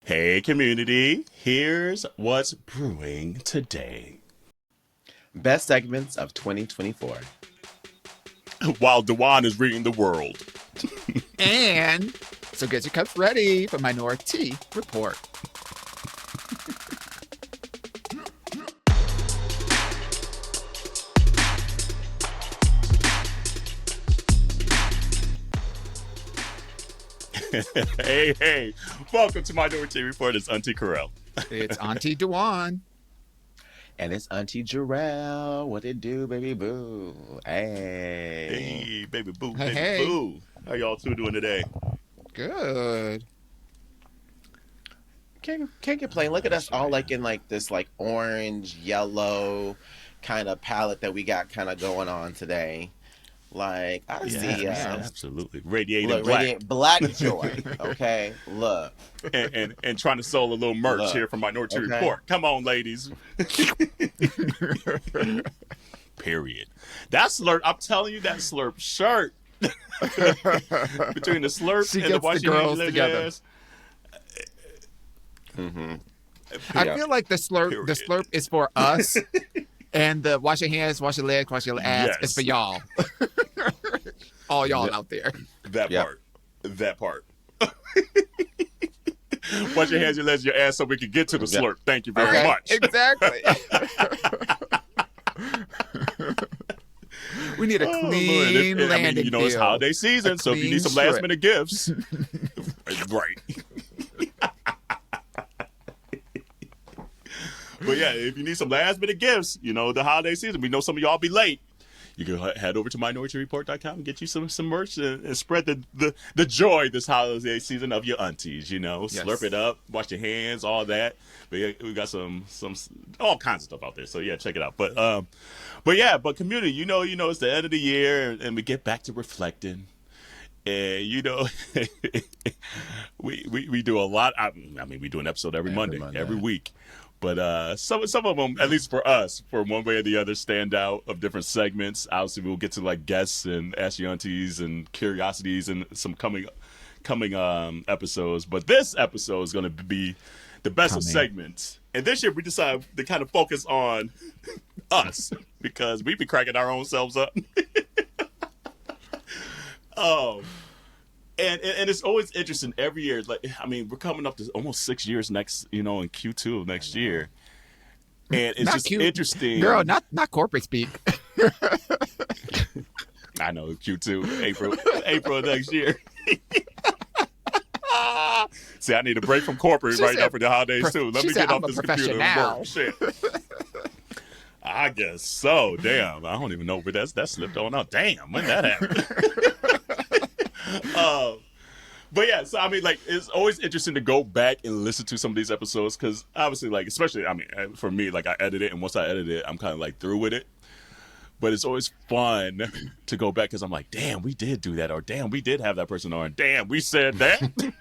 Hey community, here's what's brewing today. Best segments of 2024. While Dawon is reading the world. And so get your cups ready for Minoritea Report. Hey, welcome to Minoritea Report. It's Auntie Kerel. It's Auntie Dawon. And it's Auntie Jerrell. What it do, baby boo? Hey, baby boo, baby Hey. boo. How y'all two doing today? Good. Can't complain. Look at us all like in like this like orange, yellow kind of palette that we got kind of going on today. Like I see absolutely. Radiating look, black. Black joy. Okay. Look. And trying to sell a little merch here from Minoritea Report. Come on, ladies. Period. That slurp, I'm telling you, that slurp shirt. Between the slurp She and the gets the girls together. I feel like the slurp is for us, and the wash your hands, wash your legs, wash your ass is for y'all. All y'all out there. That part. Wash your hands, your legs, your ass, so we can get to the slurp. Thank you very much. Exactly. We need a clean landing you know, it's field. holiday season, so if you need some last minute gifts, right. But yeah, if you need some last minute gifts, you know, the holiday season, we know some of y'all be late. You can head over to minoriteareport.com and get you some merch and spread the joy this holiday season of your aunties, you know. Yes. Slurp it up, wash your hands, all that. But yeah, we got some all kinds of stuff out there. So yeah, check it out. But community, you know, it's the end of the year and we get back to reflecting. And you know, we do a lot. I mean, we do an episode every Monday, every week. But some of them, at least for us, for one way or the other, stand out of different segments. Obviously, we'll get to like guests and Ask Your Aunties and curiosities and some coming episodes. But this episode is going to be the best of segments. And this year we decided to kind of focus on us because we've been cracking our own selves up. And it's always interesting every year. Like, I mean, we're coming up to almost 6 years next, you know, in Q2 of next year. And it's just interesting. Girl, not corporate speak. I know, Q2, April of next year. See, I need a break from corporate now for the holidays too. Let me get off this computer and work. Shit. I guess so. Damn, I don't even know where that slipped on out. Damn, when that happened. But yeah, so I mean, like, it's always interesting to go back and listen to some of these episodes because obviously, like, especially, I mean, for me, like, I edit it, and once I edit it, I'm kind of like through with it. But it's always fun to go back because I'm like, damn, we did do that, or damn, we did have that person on, damn, we said that.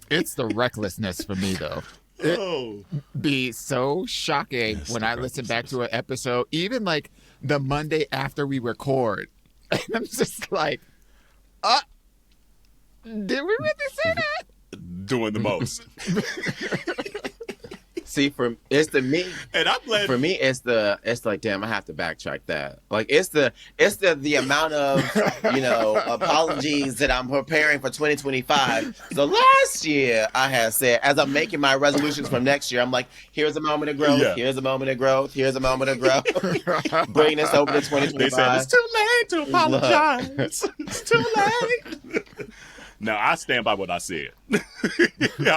It's the recklessness for me, though. It'd be so shocking when I listen back to an episode, even like the Monday after we record, and I'm just like, did we really say that? Doing the most. See, it's like, damn, I have to backtrack that. Like it's the amount of, you know, apologies that I'm preparing for 2025. So last year I had said, as I'm making my resolutions from next year, I'm like, here's a moment of growth, here's a moment of growth, here's a moment of growth. Bring this over to 2025. They said it's too late to apologize. It's too late. Now, I stand by what I said. I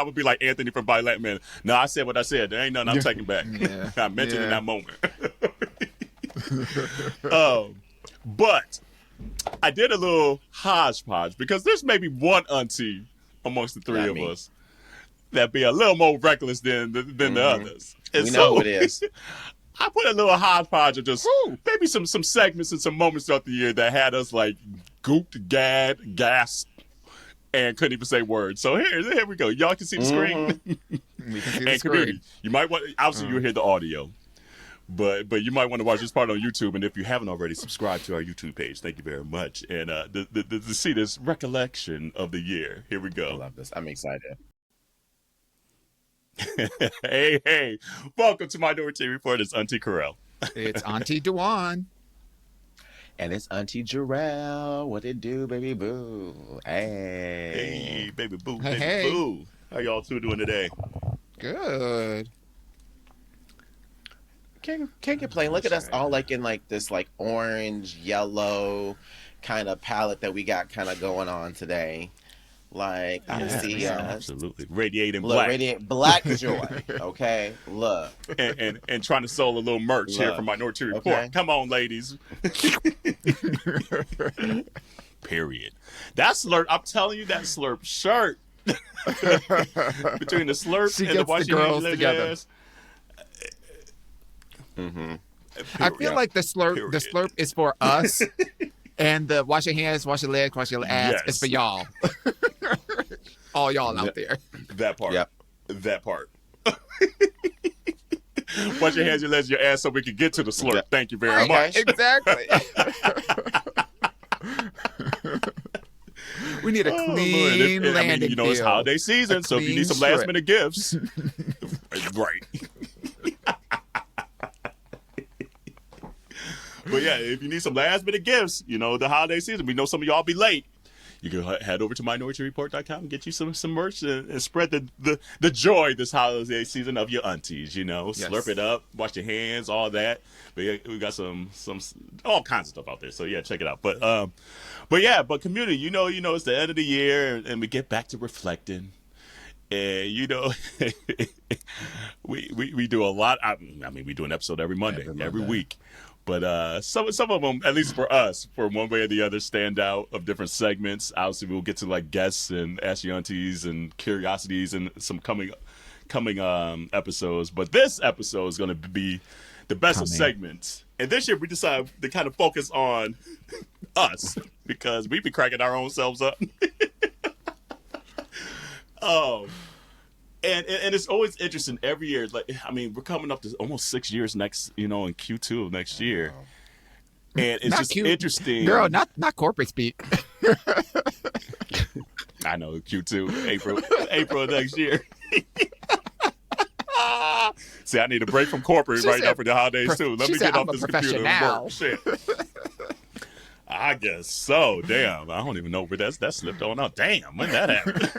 would be like Anthony from Violent Man. No, I said what I said. There ain't nothing I'm taking back. I mentioned in that moment. But I did a little hodgepodge because there's maybe one auntie amongst the three of us that be a little more reckless than the others. And we know who it is. I put a little hodgepodge of just maybe some segments and some moments throughout the year that had us like gooped, gasped, and couldn't even say words. So here we go. Y'all can see the screen. We can see the And screen. community, you might want, obviously you'll hear the audio, but you might want to watch this part on YouTube. And if you haven't already, subscribe to our YouTube page. Thank you very much. And to see this recollection of the year. Here we go. I love this. I'm excited. Hey. Welcome to Minority Report. It's Auntie Kerel. It's Auntie Dawon. And it's Auntie Jerrell. What it do, baby boo? Hey, baby boo, Hey, baby hey. boo. How y'all two doing today? Good. Can't complain. Look at us all like in like this like orange, yellow kind of palette that we got kind of going on today. Like I see absolutely radiating look, black. radiant black joy. Okay, look, and trying to sell a little merch here from Minority Report. Okay. Come on, ladies. Period. That slurp, I'm telling you, that slurp shirt between the slurp She and the gets the washing girls hands together. ass. I feel like the slurp is for us, and the wash your hands, wash your legs, wash your ass is for y'all. All y'all out there. That part. Yep. That part. Wash your hands, your legs, your ass, so we can get to the slurp. Yeah. Thank you very Okay. much. Exactly. We need a clean Lord. landing You know, it's field. holiday season, A so if you clean need some last strip. minute gifts, right. But yeah, if you need some last minute gifts, you know, the holiday season, we know some of y'all be late. You can head over to minorityReport.com and get you some merch and spread the joy this holiday season of your aunties, you know. Yes. Slurp it up, wash your hands, all that. But yeah, we got some all kinds of stuff out there. So yeah, check it out. But community, you know, it's the end of the year and we get back to reflecting. And you know, we do a lot. I mean, we do an episode every Monday, every week. But some of them, at least for us, for one way or the other, stand out of different segments. Obviously, we'll get to like guests and ask your aunties and curiosities and some coming episodes. But this episode is going to be the best of segments. And this year we decided to kind of focus on us because we be cracking our own selves up. And it's always interesting every year. Like, I mean, we're coming up to almost 6 years next, you know, in Q2 of next year. And it's Not just cute. interesting. Girl, not corporate speak. I know, Q2, April of next year. See, I need a break from corporate She right said now for the holidays, too. Let she me said, get off "I'm a this computer and professional." work. Shit. I guess so. Damn, I don't even know where that slipped on out. Damn, when that happened.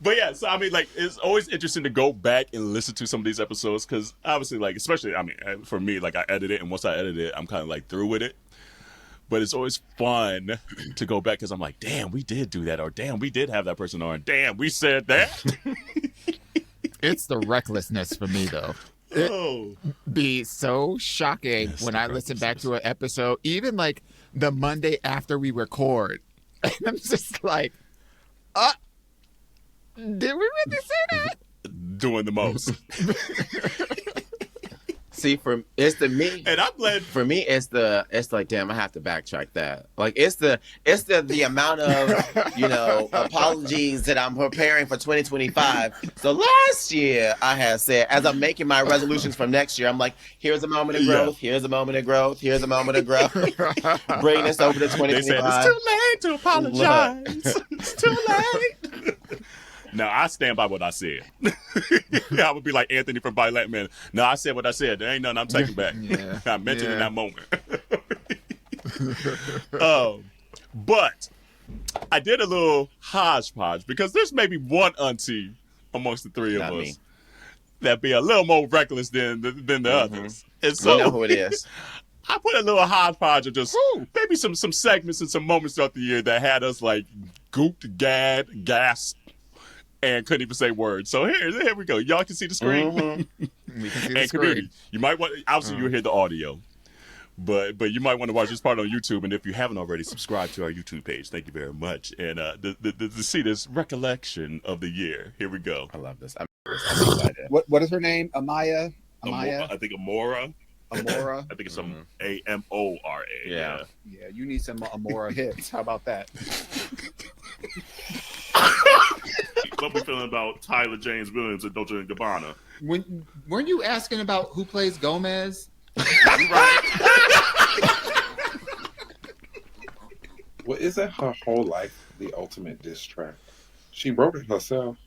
But yeah, so I mean, like, it's always interesting to go back and listen to some of these episodes because obviously, like, especially, I mean, for me, like, I edit it, and once I edit it, I'm kind of like through with it. But it's always fun to go back because I'm like, damn, we did do that, or damn, we did have that person on, damn, we said that. It's the recklessness for me, though. Be so shocking when I listen back to an episode, even like the Monday after we record. And I'm just like, did we really say that? Doing the most. see, And I'm glad. For me, it's like, damn, I have to backtrack that. Like, it's the amount of, you know, apologies that I'm preparing for 2025. So last year I had said, as I'm making my resolutions from next year, I'm like, here's a moment of growth, here's a moment of growth, here's a moment of growth. Bring this over to 2025. They said it's too late to apologize. It's too late. No, I stand by what I said. I would be like Anthony from Violent Man. No, I said what I said. There ain't nothing I'm taking back. Yeah. I mentioned in that moment. But I did a little hodgepodge because there's maybe one auntie amongst the three of Not us me. that be a little more reckless than the others. And so We know who it is. I put a little hodgepodge of just maybe some segments and some moments throughout the year that had us like gooped, gagged, gasped, and couldn't even say words. So here we go. Y'all can see the screen. We can see the And community, you might want, obviously you'll hear the audio, but you might want to watch this part on YouTube. And if you haven't already, subscribe to our YouTube page. Thank you very much. And to see this recollection of the year. Here we go. I love this. I'm excited. What is her name? Amaya? I think Amora. Amora? I think it's some Amora. Yeah. Yeah, you need some Amora hits. How about that? What we feeling about Tyler James Williams and Dolce & Gabbana? Weren't you asking about who plays Gomez? Well, isn't her whole life the ultimate diss track? She wrote it herself.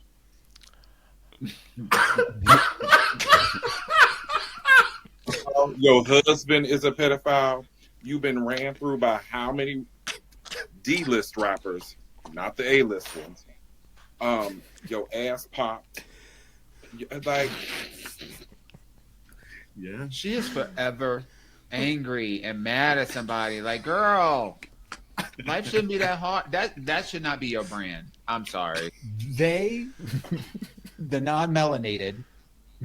Your husband is a pedophile. You've been ran through by how many D-list rappers, not the A-list ones. Your ass popped. Like, yeah, she is forever angry and mad at somebody. Like, girl, life shouldn't be that hard. That should not be your brand. I'm sorry. They, the non-melanated,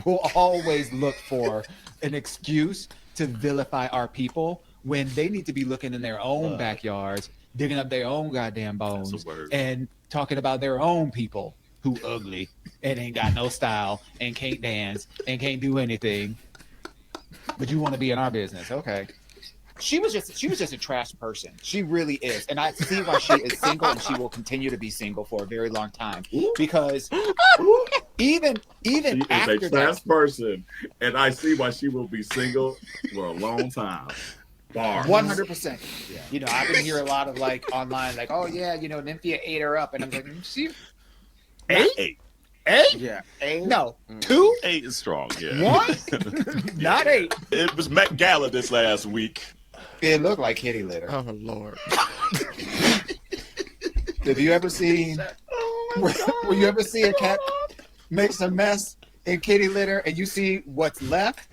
will always look for an excuse to vilify our people when they need to be looking in their own backyards, digging up their own goddamn bones, and talking about their own people who ugly and ain't got no style and can't dance and can't do anything. But you want to be in our business, okay? She was just a trash person. She really is, and I see why she is single, and she will continue to be single for a very long time. Because even after a trash person, and I see why she will be single for a long time. 100%. You know, I've been hearing a lot of like online, like, oh yeah, you know, Nymphia ate her up, and I'm like, she Eight? Yeah, 8? No, 2? 8 is strong, yeah. 1? Not 8. It was Met Gala this last week. It looked like kitty litter. Oh Lord. Have you ever seen? Will you ever see a cat make some mess in kitty litter and you see what's left?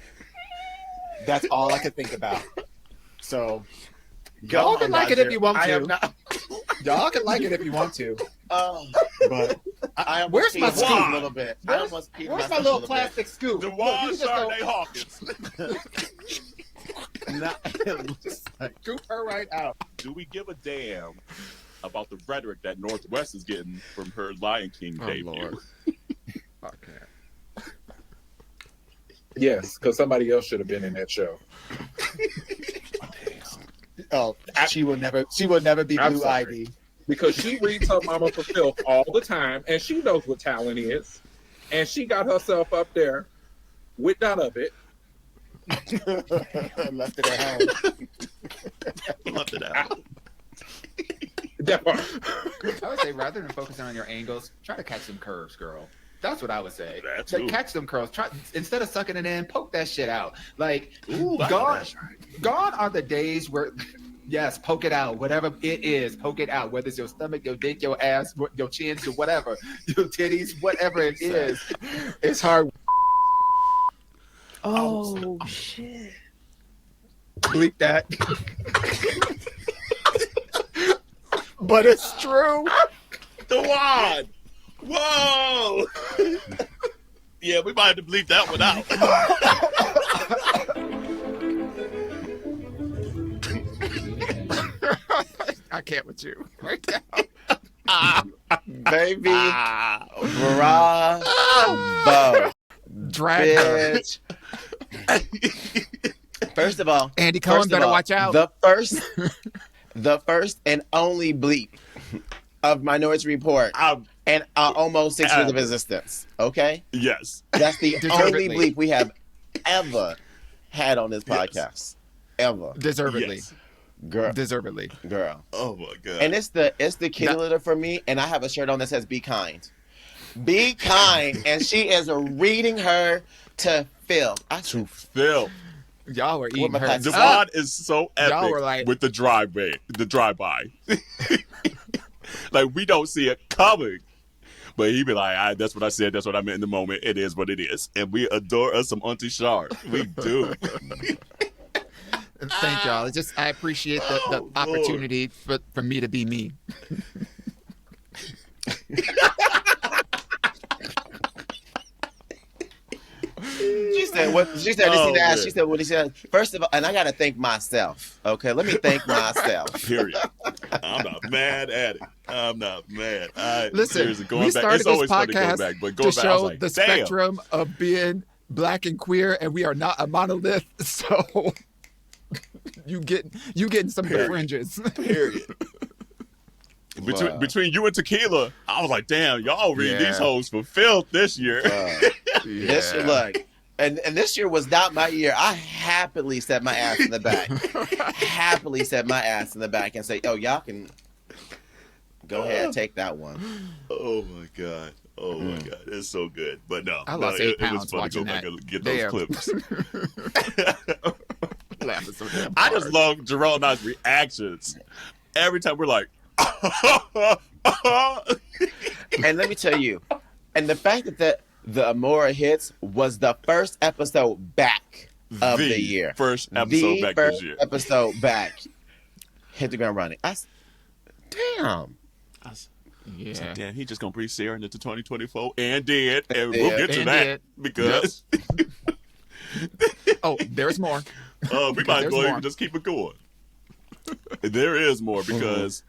That's all I could think about. So y'all can like it if you want to. Y'all can like it if you want to. But where's my scoop? A little bit. Where's my little plastic scoop? Dawon Chardonnay Hawkins. Scoop her right out. Do we give a damn about the rhetoric that Northwest is getting from her Lion King debut? Lord. Okay. yes, because somebody else should have been in that show. Oh, she will never be Blue Ivy. Because she reads her mama for filth all the time, and she knows what talent is. And she got herself up there with none of it. Left it at home. Left it out. That part. I would say rather than focusing on your angles, try to catch some curves, girl. That's what I would say. That's Like, true. catch them curls. Try instead of sucking it in, poke that shit out. Like, Ooh, gone are the days where, yes, poke it out. Whatever it is, poke it out. Whether it's your stomach, your dick, your ass, your chin, or whatever, your titties, whatever it is. It's hard. Oh, shit. Bleep that. But it's true. Dawon! Whoa! Yeah, we might have to bleep that one out. I can't with you. Right Baby. Bravo. Drag her. Bitch. First of all, Andy Cohen better watch out. The first and only bleep of Minority Report and our almost 6 years of existence. Okay? Yes. That's the only Deservedly. bleep we have ever had on this podcast. Ever. Deservedly. Yes. Girl. Deservedly. Girl. Oh my god. And it's the kitty litter for me, and I have a shirt on that says "Be kind." Be kind, and she is reading her to Phil. To Phil. Y'all were eating my her. plastic Dawon is so Y'all epic were like- with the drive-by. Like, we don't see it coming. But he be like, that's what I said. That's what I meant in the moment. It is what it is. And we adore us some Auntie Char. We do. Thank y'all. It's just I appreciate the Lord. opportunity for me to be me. She said what she said. Oh, You see that? man. She said what he said. First of all, and I gotta thank myself. Okay, let me thank myself. Period. I'm not mad at it. I'm not mad. Listen, seriously, going we back, started it's this always fun to go podcast back, but to going back, I was show like, the damn. spectrum of being black and queer, and we are not a monolith. So you getting some of the fringes. Period. Between you and Tequila, I was like, damn, y'all read Yeah. these hoes for filth this year. This look, and this year was not my year. I happily set my ass in the back. Happily set my ass in the back and say, "Oh, y'all can go ahead, take that one." Oh my god. Oh my god, it's so good. But no, I lost 8 pounds it was fun to go watching back that. and get Damn. those clips. Laughing so damn I just hard. love Jerrell and I's reactions. Every time we're like, And let me tell you, and the fact that the Amora hits was the first episode back of the year. First episode back this year. Episode back. Hit the ground running. Damn. Yeah. Damn, he just gonna breathe Sarah into 2024 and did, and we'll Yeah. get to And that did. because Oh, there's more. we might as There's well more. even just keep it going. There is more because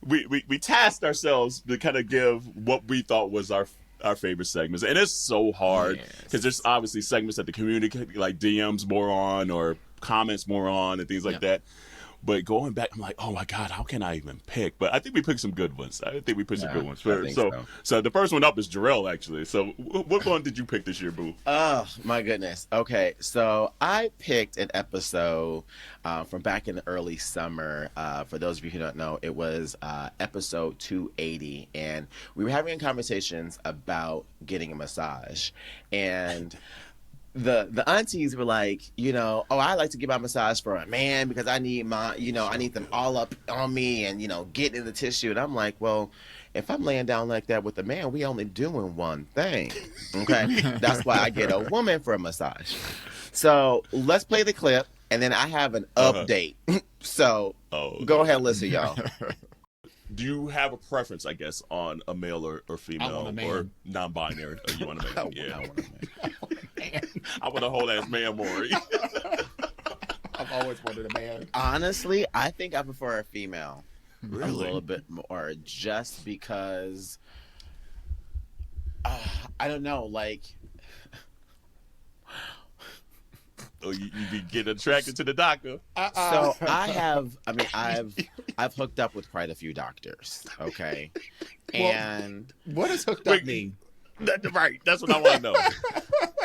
we tasked ourselves to kind of give what we thought was our favorite segments, and it's so hard because there's obviously segments that the community like DMs more on or comments more on and things like that. But going back, I'm like, oh my god, how can I even pick? But I think we picked some good ones. I think we picked some good ones. I think So the first one up is Jerrell, actually. So what one did you pick this year, Boo? Oh my goodness. Okay, so I picked an episode from back in the early summer. For those of you who don't know, it was episode 280, and we were having conversations about getting a massage, and the aunties were like, I like to get my massage for a man because I need I need them all up on me and get in the tissue. And I'm like, well, if I'm laying down like that with a man, we only doing one thing. Okay, that's why I get a woman for a massage. So let's play the clip, and then I have an update. So go ahead and listen, y'all. Do you have a preference, I guess, on a male or female want a man. or non-binary? Oh, you want a man? I want a man. I want a whole ass man, Maury. I've always wanted a man. Honestly, I think I prefer a female a Really? little bit more, just because I don't know, like. Oh, you be getting attracted to the doctor. So I've hooked up with quite a few doctors, okay, and What does hooked Wait, up mean? Right, that's what I want to know.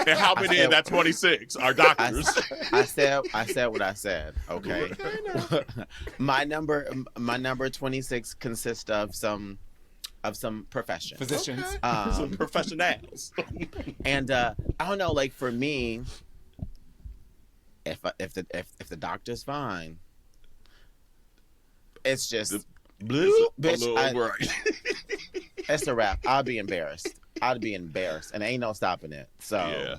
And how many in that 26 are doctors? I said what I said, okay. my number 26 consists of some profession, Physicians. Some professionals. and I don't know, like for me. If the doctor's fine, it's just Blue, bitch. right. It's a wrap. I'd be embarrassed, and ain't no stopping it. So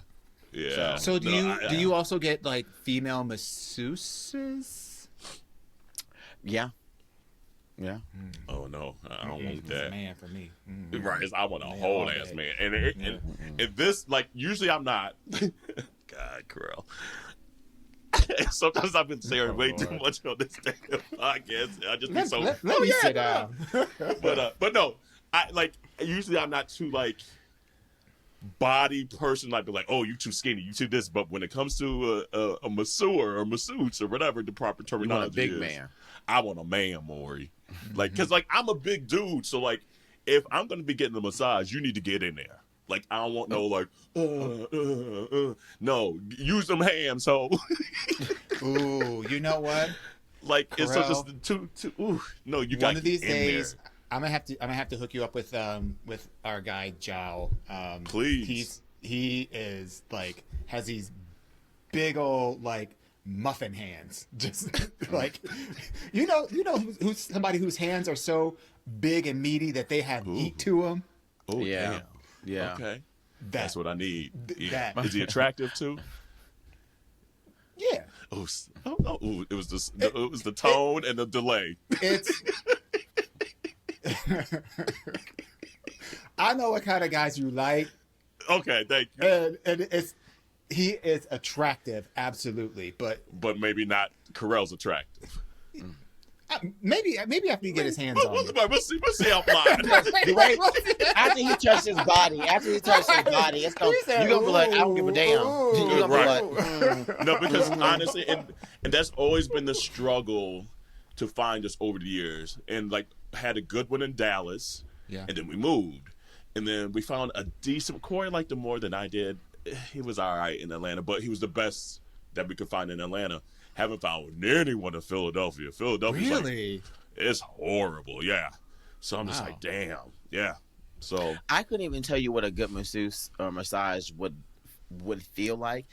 Yeah. So do No, you also get like female masseuses? yeah. Oh no, I don't want It's a that. man for me. Right, I want a Man whole all ass day. man. And this, like, usually I'm not. God, Kerel. Sometimes I've been saying way too much on this damn podcast. I just be so. Let me sit down. But no, usually I'm not too like body person. Like be like, oh, you too skinny, you too this. But when it comes to a masseur or masseuse or whatever the proper You want terminology a big is, man. I want a man, Maury. Like, because like I'm a big dude, so like if I'm gonna be getting a massage, you need to get in there. Like I don't want no like, no, use them hands, so. Ooh, you know what? Like it's Kerel, just too. Ooh, no, you got One of these in days, there. I'm gonna have to hook you up with our guy Jao. Please. He is like has these big old like muffin hands, just like you know who's somebody whose hands are so big and meaty that they have meat to them. Oh Yeah. damn. Yeah. Okay, that's what I need. Yeah. that. Is he attractive too? Yeah, Oh, it was the tone and the delay. it's. I know what kind of guys you like, Okay, thank you. and he is attractive, absolutely, but But maybe not Kerel's attractive. maybe after you get his hands on you. We'll see offline. Wait, after he touched his body, it's gonna, you're gonna be like, I don't give a damn. You're gonna Right. be like, No, because honestly, and that's always been the struggle to find us over the years. And like had a good one in Dallas, Yeah. and then we moved, and then we found a decent. Corey liked him more than I did. He was all right in Atlanta, but he was the best that we could find in Atlanta. Haven't found anyone in Philadelphia. Philadelphia's like, Really? it's horrible, yeah. So I'm just Wow. like, damn, yeah. So I couldn't even tell you what a good masseuse or massage would feel like.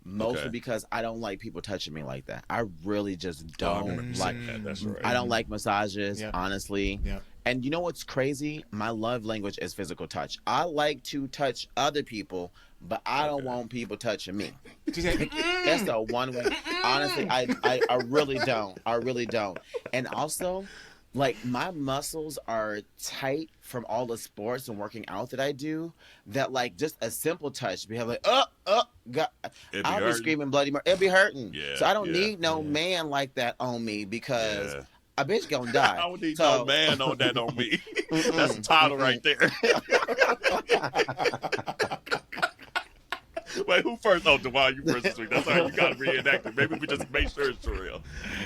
Mostly because I don't like people touching me like that. I really just don't like. That's right. I don't like massages, honestly. Yeah. And you know what's crazy? My love language is physical touch. I like to touch other people, but I don't want people touching me. That's the one way. Honestly, I really don't. I really don't. And also, like, my muscles are tight from all the sports and working out that I do, that like just a simple touch be like, God, I'll be screaming bloody murder. It'll be hurting. Yeah, So I don't need no man like that on me, because a bitch gonna die. I don't need no man on that on me. That's the title right there. Wait, who first? Oh, Dawon, you first this week. That's all right. You got to reenact it. Maybe we just make sure it's real.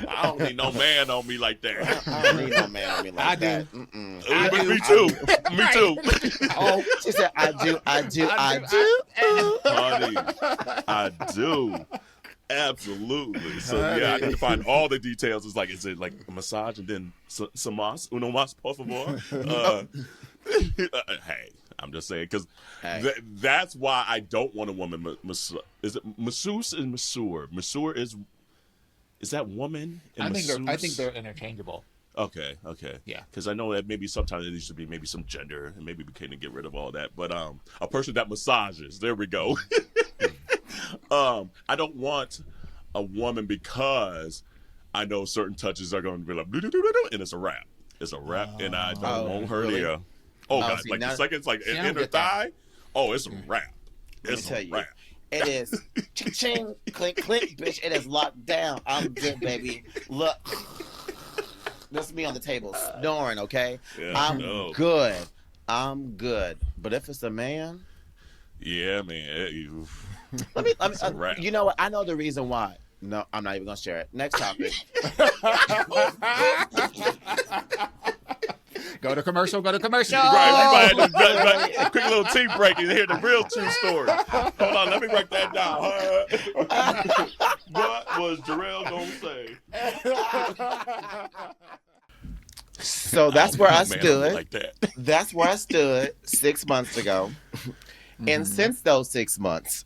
I don't need no man on me like that. I don't need no man on me like that. Me too. Me too. Oh, she said, I do. Honey, I do. Absolutely. So yeah, I need to find all the details. It's like, is it like a massage and then some mas, uno mas, por favor? Hey, I'm just saying, because that's why I don't want a woman. Is it masseuse and masseur? Masseur is that woman? And I think they're interchangeable. Okay. Yeah. Because I know that maybe sometimes there needs to be maybe some gender, and maybe we can't get rid of all that. But a person that massages, there we go. I don't want a woman because I know certain touches are going to be like, and it's a wrap. It's a wrap, and I don't want her there. Oh, God, see, like now, the seconds, like see, in her thigh. Oh, it's a wrap. It's tell a you. wrap. It is ching, clink, clink, bitch. It is locked down. I'm good, baby. Look, this is me on the table snoring. Okay, Yeah, I'm good. I'm good. But if it's a man, yeah, man. let me It's a wrap. you know what? I know the reason why. No, I'm not even gonna share it. Next topic. Go to commercial. Right, we might have a quick little tea break and hear the real true story. Hold on, let me write that down. What was Jerrell gonna say? So that's where I Man, stood. like that. That's where I stood 6 months ago. And since those 6 months,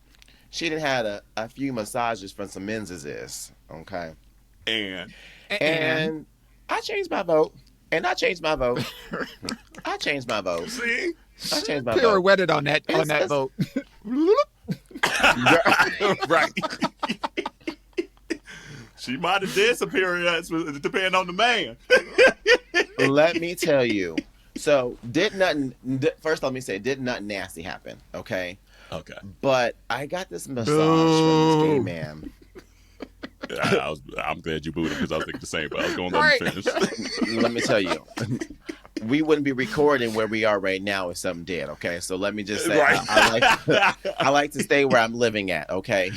she done had a few massages from some men's. Okay. And I changed my vote. And I changed my vote. I changed my vote. see, I changed my vote. pirouetted on that It's- vote. right. She might have did some periods, depending on the man. Let me tell you. So, first let me say, did nothing nasty happen, okay? Okay. But I got this massage from this gay man. I'm glad you booed him because I was thinking the same, but I was going to let him finish. Let me tell you. We wouldn't be recording where we are right now if something did, okay? So let me just say, Right. I like to stay where I'm living at, okay?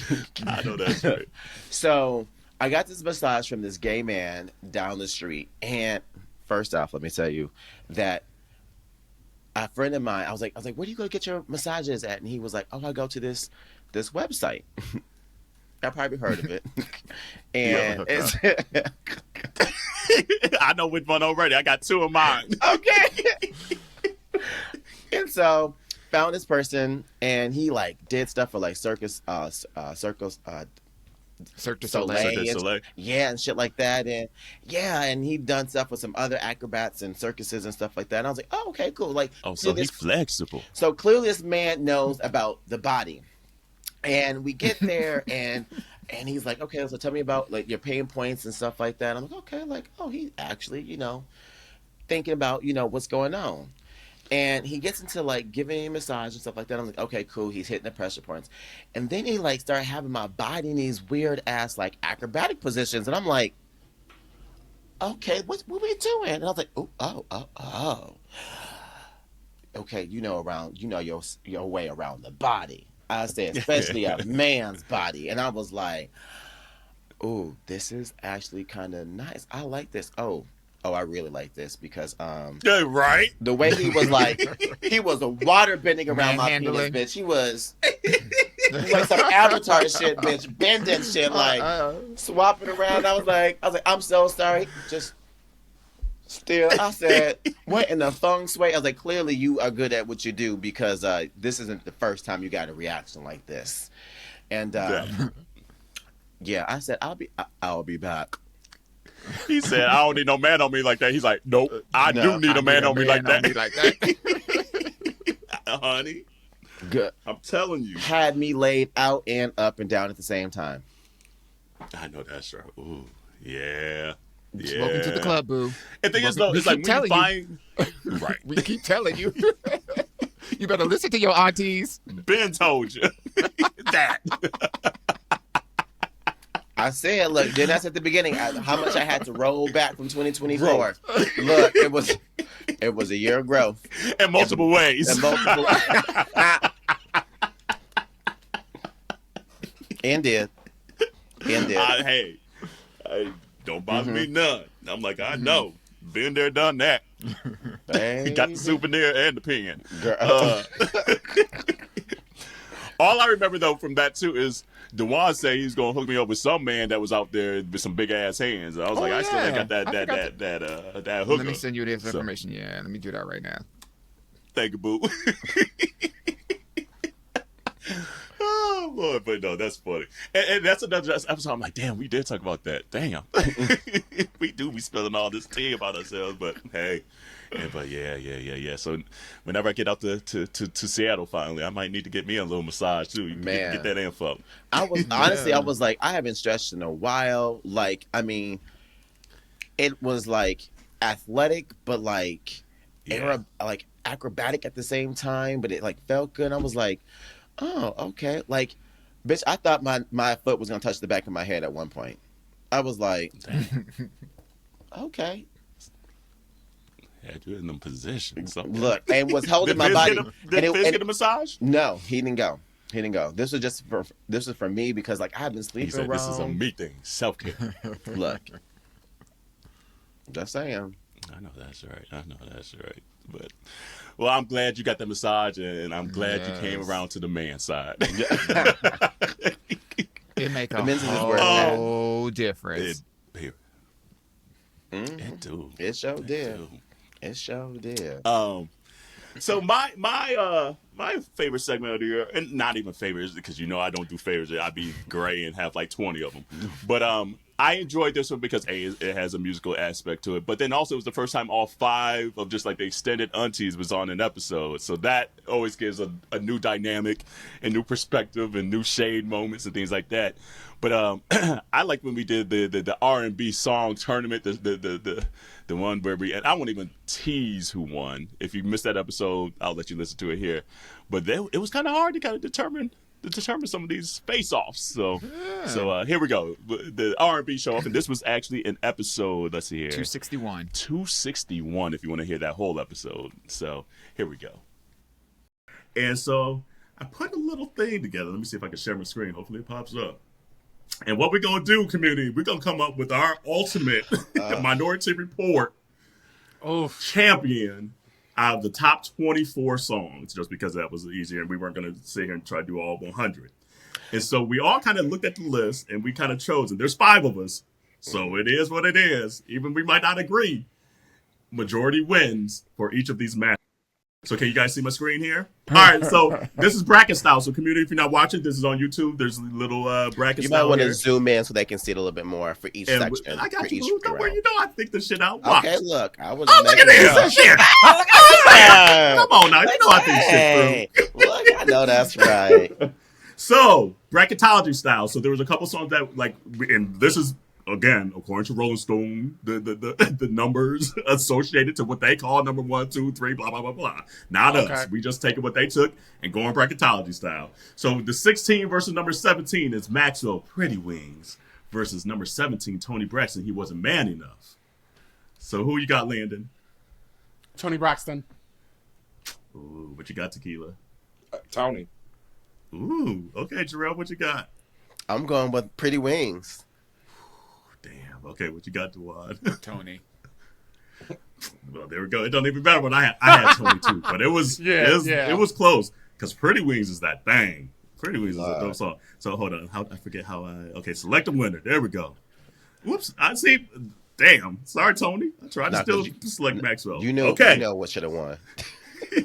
I know that's right. So I got this massage from this gay man down the street. And first off, let me tell you that a friend of mine, I was like, where do you go get your massages at? And he was like, oh, I go to this website. I probably heard of it. And it's I know which one already. I got two of mine. okay. And so found this person, and he like did stuff for like Cirque du Soleil. Soleil. Yeah, and shit like that. And yeah, and he'd done stuff with some other acrobats and circuses and stuff like that. And I was like, oh, okay, cool. Like, Oh, so he's flexible. so clearly this man knows about the body. And we get there, and he's like, okay, so tell me about like your pain points and stuff like that. I'm like, okay, like, oh, he actually, thinking about, what's going on. And he gets into like giving me a massage and stuff like that. I'm like, okay, cool. He's hitting the pressure points. And then he like started having my body in these weird ass like acrobatic positions. And I'm like, okay, what we doing? And I was like, oh. Okay, your way around the body. I said, especially a man's body. And I was like, oh, this is actually kind of nice. I like this. Oh, I really like this because Yeah, right. the way he was like, he was a water bending around my penis, Manhandling. bitch. He was like some Avatar shit, bitch, bending shit, like swapping around. I was like, I'm so sorry. Just Still, I said, what in the feng shui? I was like, clearly you are good at what you do because this isn't the first time you got a reaction like this. And yeah, I said, I'll be back. He said, I don't need no man on me like that. He's like, nope, I do need a man on me like that. Honey, Good. I'm telling you. Had me laid out and up and down at the same time. I know that's right. Ooh, yeah. Yeah. Welcome to the club, boo. And thing is, though, it's like when you find... Right. We keep telling you. You better listen to your aunties. Ben told you. That. I said, look, didn't I say at the beginning how much I had to roll back from 2024? Look, it was a year of growth. In multiple ways. In multiple And did. Hey, don't bother me none. I'm like, I know. Been there, done that. Got the souvenir and the pen. All I remember, though, from that, too, is Dawon said he's going to hook me up with some man that was out there with some big-ass hands. I was I still ain't got that hookup. Let me send you this information. Yeah, let me do that right now. Thank you, boo. Oh, Lord, but no, that's funny. And that's another episode. I'm like, damn, we did talk about that. Damn. We do be spilling all this tea about ourselves, but hey. But yeah. So whenever I get out to Seattle finally, I might need to get me a little massage too. You Man. get that info. I was honestly, I was like, I haven't stretched in a while. Like, I mean, it was like athletic, but like, like acrobatic at the same time. But it like felt good. I was like, oh, okay. Like, bitch, I thought my foot was gonna touch the back of my head at one point. I was like, okay. Had you in them positions. Look, and was holding my body. Did Fizz get a massage? No, he didn't go. This was for me because like I've been sleeping. He said, wrong. "This is a me thing, self care." Look, just saying. I know that's right. But well, I'm glad you got the massage, and I'm glad you came around to the man side. It make a whole difference. It do. It sure did. It sure did. So my favorite segment of the year, and not even favorites because I don't do favorites. I'd be gray and have like 20 of them. But I enjoyed this one because it has a musical aspect to it. But then also it was the first time all 5 of just like the extended Aunteas was on an episode. So that always gives a new dynamic and new perspective and new shade moments and things like that. But I like when we did the R&B song tournament, the one where and I won't even tease who won. If you missed that episode, I'll let you listen to it here. But it was kind of hard to kind of determine some of these face-offs. So here we go. The R&B show off, and this was actually an episode. Let's see here, 261. If you want to hear that whole episode. So here we go. And so I put a little thing together. Let me see if I can share my screen. Hopefully it pops up. And what we're going to do, community, we're going to come up with our ultimate Minority Report champion out of the top 24 songs, just because that was easier and we weren't going to sit here and try to do all 100. And so we all kind of looked at the list and we kind of chose it. There's 5 of us, so it is what it is. Even we might not agree. Majority wins for each of these matches. So can you guys see my screen here? All right, so this is bracket style. So community, if you're not watching, this is on YouTube. There's a little bracket style. You might want to zoom in so they can see it a little bit more for each section. I got you. Don't worry, I think this shit out. Watch. Okay, look. Look at this shit. Come on now. You know I think shit through. Look, I know that's right. So, bracketology style. So there was a couple songs that and this is, again, according to Rolling Stone, the numbers associated to what they call number 1, 2, 3, blah, blah, blah, blah. Not us. We just taking what they took and going bracketology style. So the 16 versus number 17 is Maxwell Pretty Wings versus number 17, Tony Braxton. He wasn't man enough. So who you got, Landon? Tony Braxton. Ooh, what you got, Tequila? Tony. Ooh, okay, Jerrell, what you got? I'm going with Pretty Wings. Damn. Okay, what you got, Dawon? Tony. Well, there we go. It don't even matter what I had Tony too, but it was it was close because Pretty Wings is that thing. Pretty Wings is a dope song. So hold on, I forget how I select a winner. There we go. Whoops, I see. Damn. Sorry, Tony. I tried to Nah, 'cause still select Maxwell. You know, Okay. you know what should have won.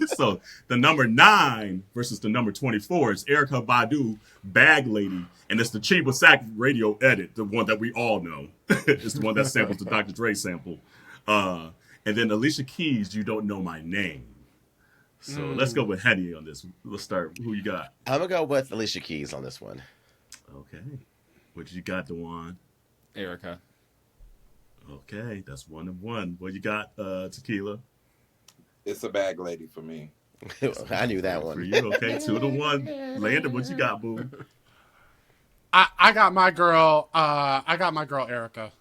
So the number 9 versus the number 24 is Erica Badu, Bag Lady, and it's the Chiba Sack radio edit, the one that we all know. It's the one that samples the Dr. Dre sample. And then Alicia Keys, You Don't Know My Name. So let's go with Henny on this. Let's start. Who you got? I'm gonna go with Alicia Keys on this one. Okay. What you got, Dawon? Erica. Okay, that's 1-1. What you got, Tequila? It's a bag lady for me. I knew that For one. you, okay, 2-1. Landon, what you got, boo? I got my girl. I got my girl Erica.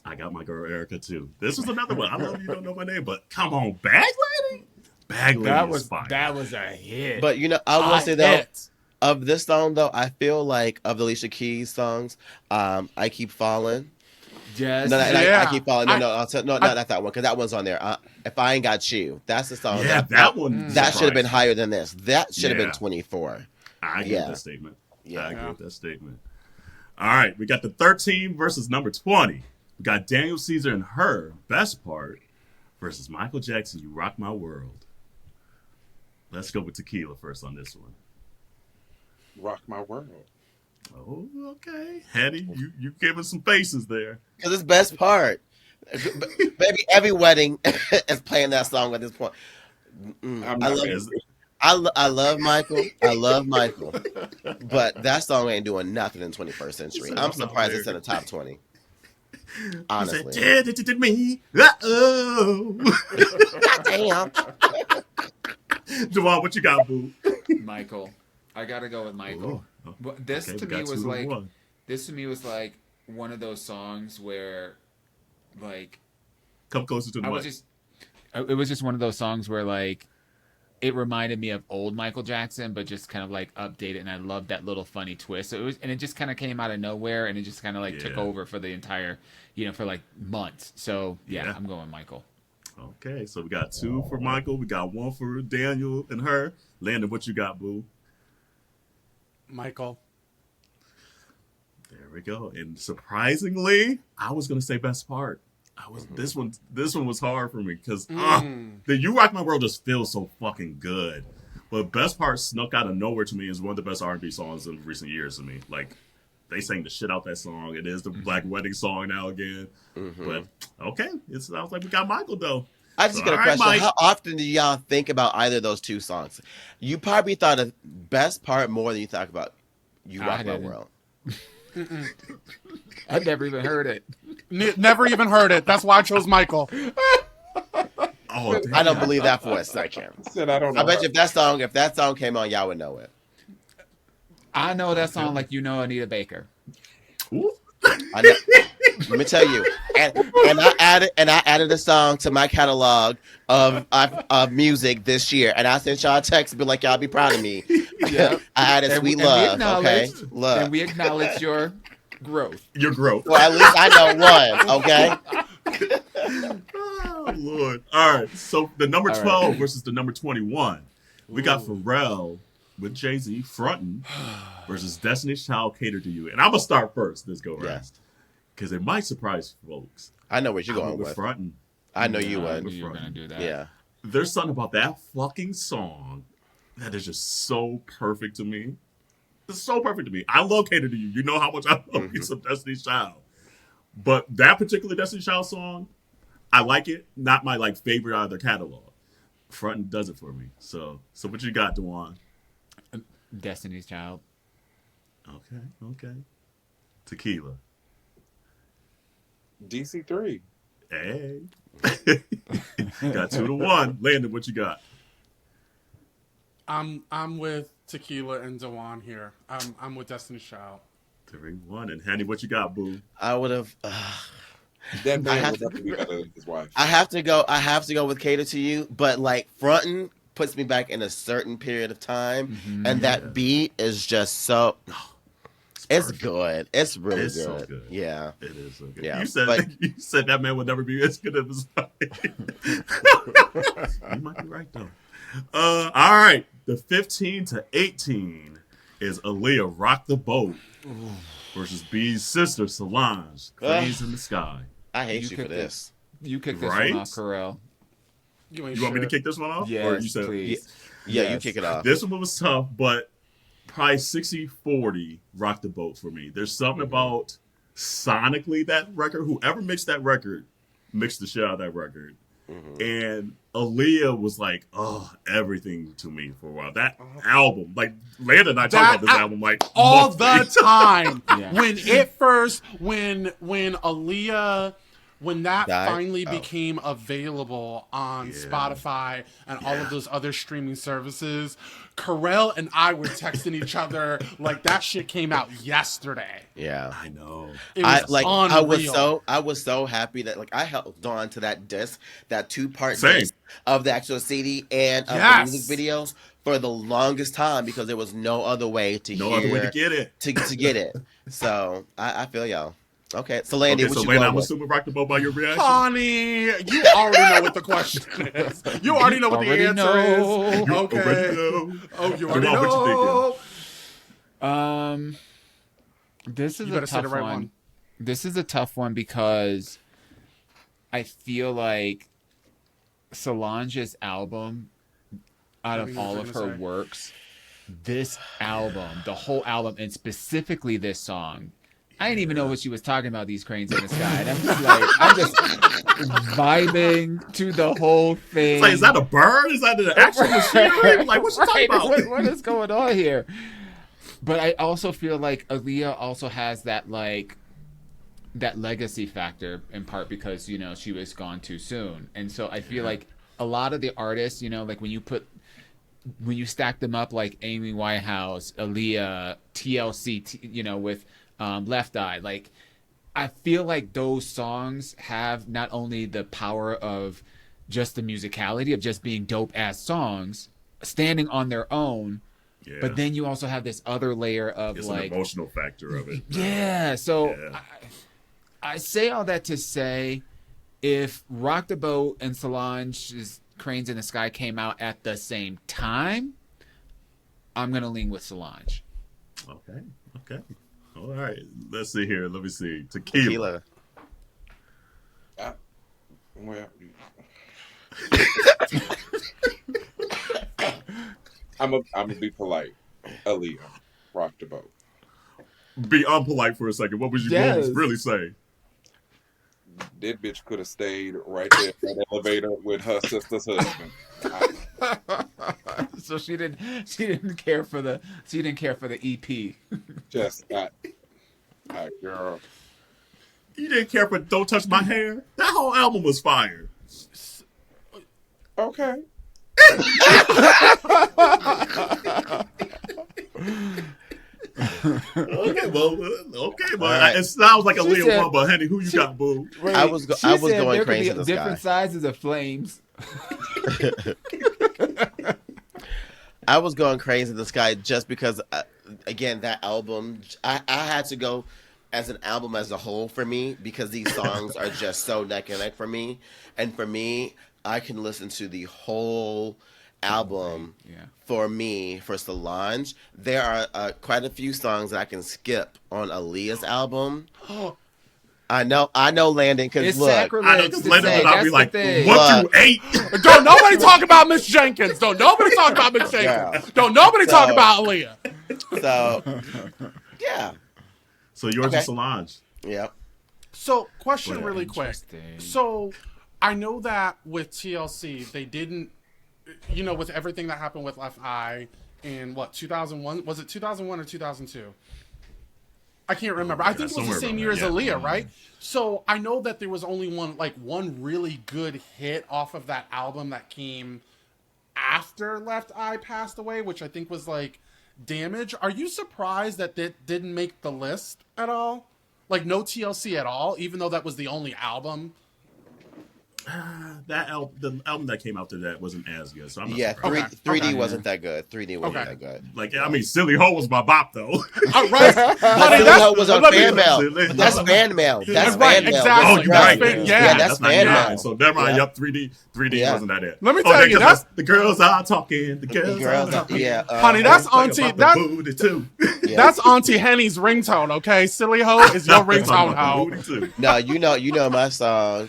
I got my girl Erica too. This was another one. I love You Don't Know My Name, but come on, Bag Lady. Bag Lady is fire. That was a hit. But you know, I will say though, hit. of this song though, I feel like of the Alicia Keys songs, I Keep Falling. Yes. No, Yeah. I Keep Falling. No, not that one, because that one's on there. If I Ain't Got You, that's the song. Yeah, that one. That should have been higher than this. That should have Yeah. been 24. I agree with that statement. Yeah. I agree with that statement. All right, we got the 13 versus number 20. We got Daniel Caesar and Her, Best Part, versus Michael Jackson, You Rock My World. Let's go with Tequila first on this one. Rock my world. Oh, okay. Hattie, you giving some faces there. Because it's Best Part. Baby, every wedding is playing that song at this point. I love Michael. I love Michael. But that song ain't doing nothing in 21st century. I'm surprised it's in the top 20. Honestly. He said, me. Uh-oh. Damn. Dawon, what you got, boo? Michael. I gotta go with Michael. Oh, But this okay, to we me got was 2-1. like one of those songs where, like, Come closer to the mic. it was just one of those songs where like it reminded me of old Michael Jackson, but just kind of like updated, and I loved that little funny twist. So it just kind of came out of nowhere, and it just kind of like took over for the entire, for like months. So yeah, I'm going Michael. Okay, so we got 2 for Michael. We got 1 for Daniel and Her. Landon, what you got, boo? Michael. There we go. And surprisingly, I was gonna say Best Part. This one was hard for me because the You Rock My World just feels so fucking good. But Best Part snuck out of nowhere to me as one of the best R&B songs in recent years to me. Like, they sang the shit out that song. It is the Black Wedding song now again. But okay, it sounds like we got Michael though. I just got a question. How often do y'all think about either of those two songs? You probably thought of Best Part more than you thought about You Rock My World. I never even heard it. Never even heard it. That's why I chose Michael. Oh, damn. I don't believe that for a second. Said I don't know. I bet you if that song came on, y'all would know it. I know that song like Anita Baker. Ooh. I know. Let me tell you, and I added a song to my catalog of music this year, and I sent y'all a text and be like, y'all be proud of me. Yeah, I added Sweet Love. Okay, love. And we acknowledge your growth. Your growth. Well, at least I know one. Okay. Oh Lord! All right, so the number 12 versus the number 21. We got Pharrell with Jay-Z fronting versus Destiny's Child Cater to You. And I'm gonna start first this go round because it might surprise folks. I know what you're going with. Fronting. I know you I would. knew you were gonna do that. Yeah. There's something about that fucking song that is just so perfect to me. It's so perfect to me. I love Cater to You. You know how much I love me some Destiny's Child. But that particular Destiny's Child song, I like it. Not my like favorite out of their catalog. Frontin' does it for me. So what you got, Dawon? Destiny's Child. Okay. Tequila. DC3. Hey. Got 2-1. Landon, what you got? I'm with Tequila and Dawon here. I'm with Destiny's Child. 3-1. And Hanny, what you got, boo? I would have. That man would have to be better than his wife. I have to go with Cater to You, but like frontin' puts me back in a certain period of time, and that beat is just so. It's good. It's really good. So good. Yeah. It is so good. Yeah, You said that man would never be as good as his wife. You might be right though. All right. The 15-18 is Aaliyah Rock the Boat versus B's sister Solange, Cranes in the Sky. I hate You you, kick for this. You kick this Right? one off, Kerel. You want me to kick this one off? Yes, Or you said, please. Yeah, you Yes. kick it off. This one was tough, but probably 60-40 rocked the boat for me. There's something about sonically that record. Whoever mixed that record mixed the shit out of that record. And Aaliyah was like, everything to me for a while. That album, like Landon and I talked about this album like all monthly. the time. Yeah. When it first, when Aaliyah, when that Died? finally Oh. became available on Spotify and all of those other streaming services, Kerel and I were texting each other like that shit came out yesterday. Yeah. I know. It was unreal. I was so happy that like I held on to that disc, that 2-part Same. disc of the actual CD and of Yes. the music videos for the longest time because there was no other way to Other way to get it. to get it. So I feel y'all. Okay, so Landy, Okay, what so you Landon, going I'm with? assuming rock the boat by your reaction. Honey, you already know what the question is. You already know what the Already answer know. is. You Okay. already know. Oh, you already Dawon, know. what you This is You a better say tough the right one. one. This is a tough one because I feel like Solange's album, out Tell me of what all you're of gonna her say. works, this album, the whole album, and specifically this song, I didn't even know what she was talking about, These Cranes in the Sky. And I'm just vibing to the whole thing. It's like, is that a bird? Is that an actual machine? Like, what's she talking about? What is going on here? But I also feel like Aaliyah also has that that legacy factor in part because, you know, she was gone too soon. And so I feel like a lot of the artists, you know, like when you stack them up like Amy Winehouse, Aaliyah, TLC, you know, with Left Eye, like I feel like those songs have not only the power of just the musicality of just being dope ass songs standing on their own, but then you also have this other layer of It's like an emotional factor of it. yeah. So Yeah. I say all that to say, if Rock the Boat and Solange's Cranes in the Sky came out at the same time, I'm gonna lean with Solange. Okay. All right. Let's see here. Let me see. Tequila. Well, I'm gonna be polite. Aaliyah, rock the boat. Be unpolite for a second. What was you really saying? That bitch could have stayed right there in the elevator with her sister's husband. So she didn't care for the EP. Just got, girl. You didn't care for Don't Touch My Hair? That whole album was fire. Okay. Okay, well, right. it sounds like a She Leo said- one, but honey, who you got, boo? I was She going said there could crazy be in the different sky. sizes of flames. I was going crazy in the sky just because, again, that album, I had to go as an album as a whole for me because these songs are just so neck and neck for me. And for me, I can listen to the whole album. For me, for Solange, there are quite a few songs that I can skip on Aaliyah's album. I know, Landon, because It's look, sacrilege. I know, because to Landon say, would not that's be the like, thing. 1 through 8. Don't nobody talk about Miss Jenkins. Don't nobody talk about Miss Jenkins. Girl. Don't nobody talk So- about Aaliyah. so yeah, So yours Okay. is Solange. yeah. So, question Yeah. really quick. Interesting. So, I know that with TLC, they didn't, you know, with everything that happened with Left Eye in what, 2001? Was it 2001 or 2002? I can't remember. I think it was the somewhere same around year as there, yeah. Aaliyah, right? So I know that there was only one really good hit off of that album that came after Left Eye passed away, which I think was like Damage. Are you surprised that that didn't make the list at all? Like no TLC at all, even though that was the only album? That the album that came after that wasn't as good, so I'm not Yeah, surprised. 3D wasn't that good. 3D wasn't Okay. that good. Like, I mean, Silly Ho was my bop though. Right. But Honey, Silly Ho was on let me- fan mail. Silly But that's Ho. fan mail. That's Right, fan mail. exactly. Oh, That's you're right. right. Yeah, that's fan 99. mail. So never mind. Yeah. Yup, 3D Yeah. wasn't that it. Let me tell you, that's the girls are talking. The The girls, girls, are talking. yeah. honey, that's Talking Auntie. about That, the booty too. Yeah. that's Auntie Henny's ringtone. Okay, silly hoe is your Talking ringtone, about the hoe. booty too. No, you know my song.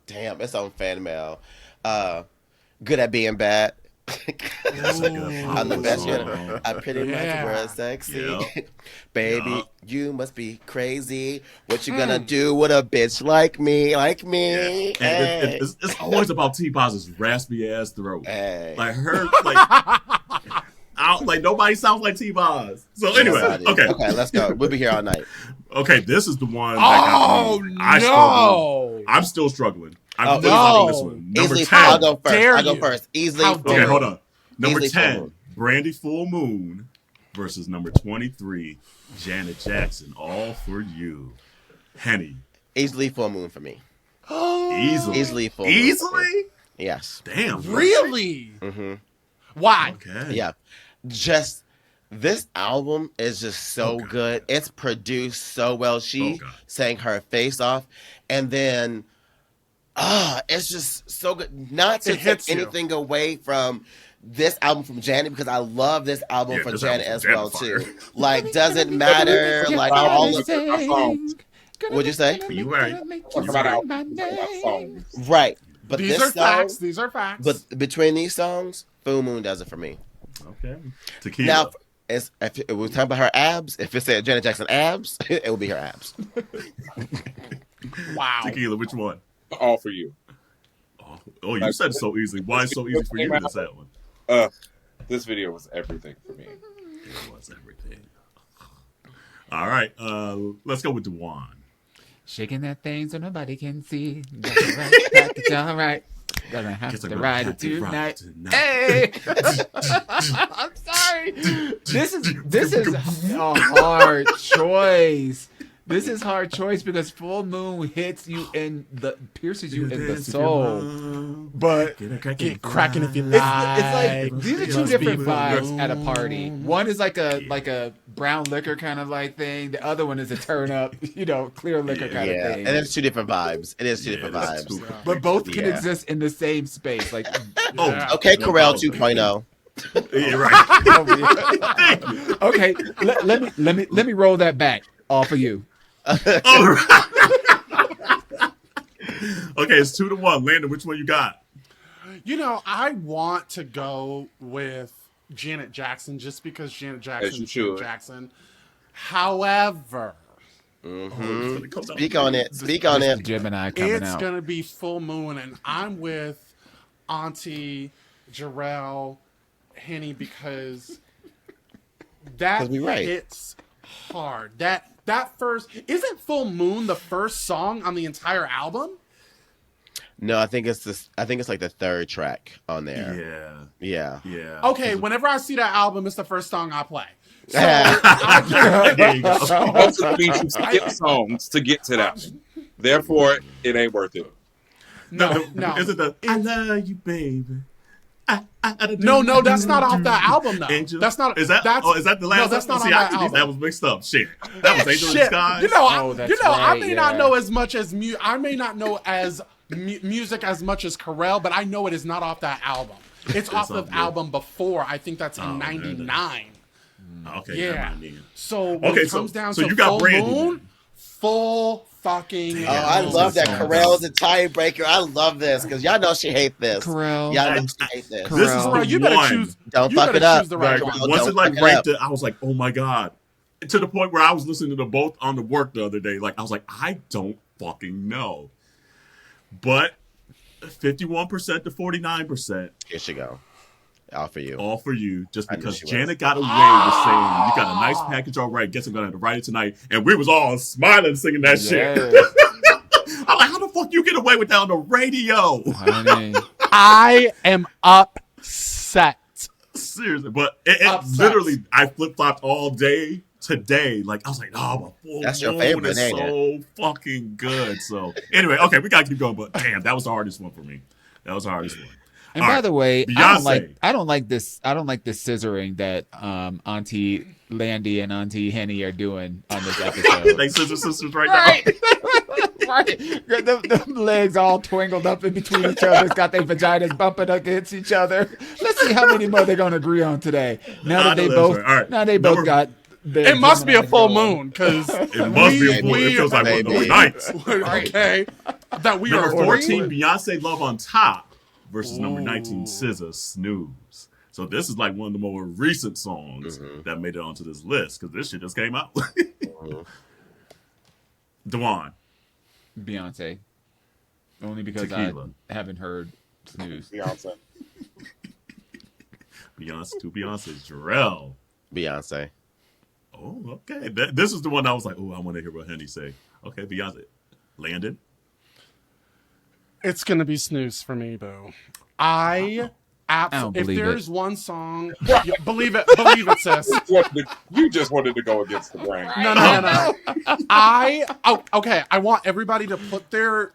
Damn, it's on fan mail. Good at being bad. That's a good I'm the best song. yet. I pretty Yeah. much wear sexy. Yeah. Baby, Yeah. you must be crazy. What you gonna do with a bitch like me? Like me? And Hey. it's always about T-Boz's raspy ass throat. Hey. Like her, like nobody sounds like T-Boz. So anyway, Nobody. okay, Okay, let's go. We'll be here all night. okay. This is the one. That got me. I struggled. no! I'm still struggling. I'm Oh, still no. struggling this one. Number Easily, 10. I'll go first. dare I'll go you. first. Easily. How full dare Okay, you. hold on. Number Easily 10, Full Moon. Brandy Full Moon versus number 23, Janet Jackson. All for you, Henny. Easily full moon for me. Easily. Easily full moon. Easily? Yes. Damn. bro. Really? Mm-hmm. Why? Okay. Yeah. Just this album is just so Okay. good. It's produced so well. She Okay. sang her face off. And then it's just so good. Not to It hits take you. anything away from this album from Janet, because I I love this album Yeah, from this Janet album as from well Janet too. Like, doesn't matter. Like all of What'd you say? You right. Talk about albums, talk about songs. right. But These this are song, facts. These are facts. but between these songs, Full Moon does it for me. Okay. Tequila. Now, if we're talking about her abs, if it said Janet Jackson abs, it would be her abs. wow. Tequila, which one? All for you. Oh, you said so easily. Why so easy for you to say that one? This video was everything for me. It was everything. All right. Let's go with Dawon. Shaking that thing so nobody can see. That's right, that's all right. Gonna have Guess I'm to gonna ride have it to ride tonight. tonight. Hey, I'm sorry. This is a hard choice. This is hard choice because Full Moon hits you in the pierces you in the soul. But get cracking if you like. It's like these are two Must different be vibes Full at a Moon. party. One is like a brown liquor kind of like thing. The other one is a turn up, clear liquor kind of Yeah, thing. and it's two different vibes. It is two different that's vibes. too- But both can Yeah. exist in the same space. Like, Oh, Yeah. Okay, no Kerel problem. 2.0. Yeah, right. okay, let me roll that back off of you. All right. Okay, it's 2-1. Landon, which one you got? I want to go with Janet Jackson just because Janet Jackson you is Janet should. Jackson. However, Speak on it. Speak on it. Gemini coming it's out. going to be Full Moon, and I'm with Auntie, Jerrell, Henny, because that 'Cause we right. hits hard. That first... Isn't Full Moon the first song on the entire album? No, I think it's this. I think it's like the third track on there. Yeah. Yeah. Yeah. Okay, whenever I see that album, it's the first song I play. So, There you go. Also means you skip songs to get to that one. Therefore, it ain't worth it. no. Is it the I love you, baby? No, that's not off that album, though. Angel? That's not. Is that? That's, Is that the last? No, that's one? not See, on I that think album. that was mixed up. Shit, that was Angel in Shit. Disguise. that's I right, may not yeah. know as much as I may not know as music as much as Kerel, but I know it is not off that album. It's off off the the- album before. I think that's in Oh, '99. Okay, Yeah. never mind then. So when Okay, it so- comes down so to you got Full Brandy Moon, then. full fucking. Oh, I Yeah, love that. this is Kerel's a tiebreaker. I love this because y'all know she hates this. Kerel. Y'all know she hates this. Kerel. This is Kerel, the you better one. choose. Don't you fuck better it up. choose the right Like, one. once don't it like fuck it ranked up. it, I was like, oh my god. To the point where I was listening to both on the work the other day. Like I was like, I don't fucking know. But 51% to 49%, Here she go. All for you. all for you, just I knew because she was. Janet got away with saying, you got a nice package, all right, guess I'm gonna have to write it tonight. And we was all smiling singing that shit. I'm like, how the fuck you get away with that on the radio? Honey. I am upset. Seriously, but it Upset. literally, I flip flopped all day today, like I was like, oh, my Full That's your Moon favorite, is ain't so fucking good. So anyway, okay, we gotta keep going. But damn, that was the hardest one for me. That was the hardest one. And All by right, the way, Beyonce. I don't like this scissoring that Auntie Landy and Auntie Henny are doing on this episode. They sisters right Right. now. Right. The legs all twinkled up in between each other. Got their vaginas bumping against each other. Let's see how many more they're gonna agree on today. Now that they that's both right. All right. now they both got their It must be a Geminis full going. moon because It must be a full. It feels like one of those Maybe. nights. okay. That we Number are 14, agreeing? Beyonce Love on Top versus number Ooh. 19, SZA Snooze. So this is like one of the more recent songs that made it onto this list because this shit just came out. Dawon, Beyonce. Only because Tequila. I haven't heard Snooze. Beyonce. Beyonce, two Beyonce's, Jerrell. Beyonce. Oh, okay. This is the one I was like, oh, I want to hear what Henny say. Okay, Beyonce. Landon. It's gonna be Snooze for me, boo. I don't if believe there's one song, believe it, sis. You just wanted to go against the grain. No. Okay. I want everybody to put their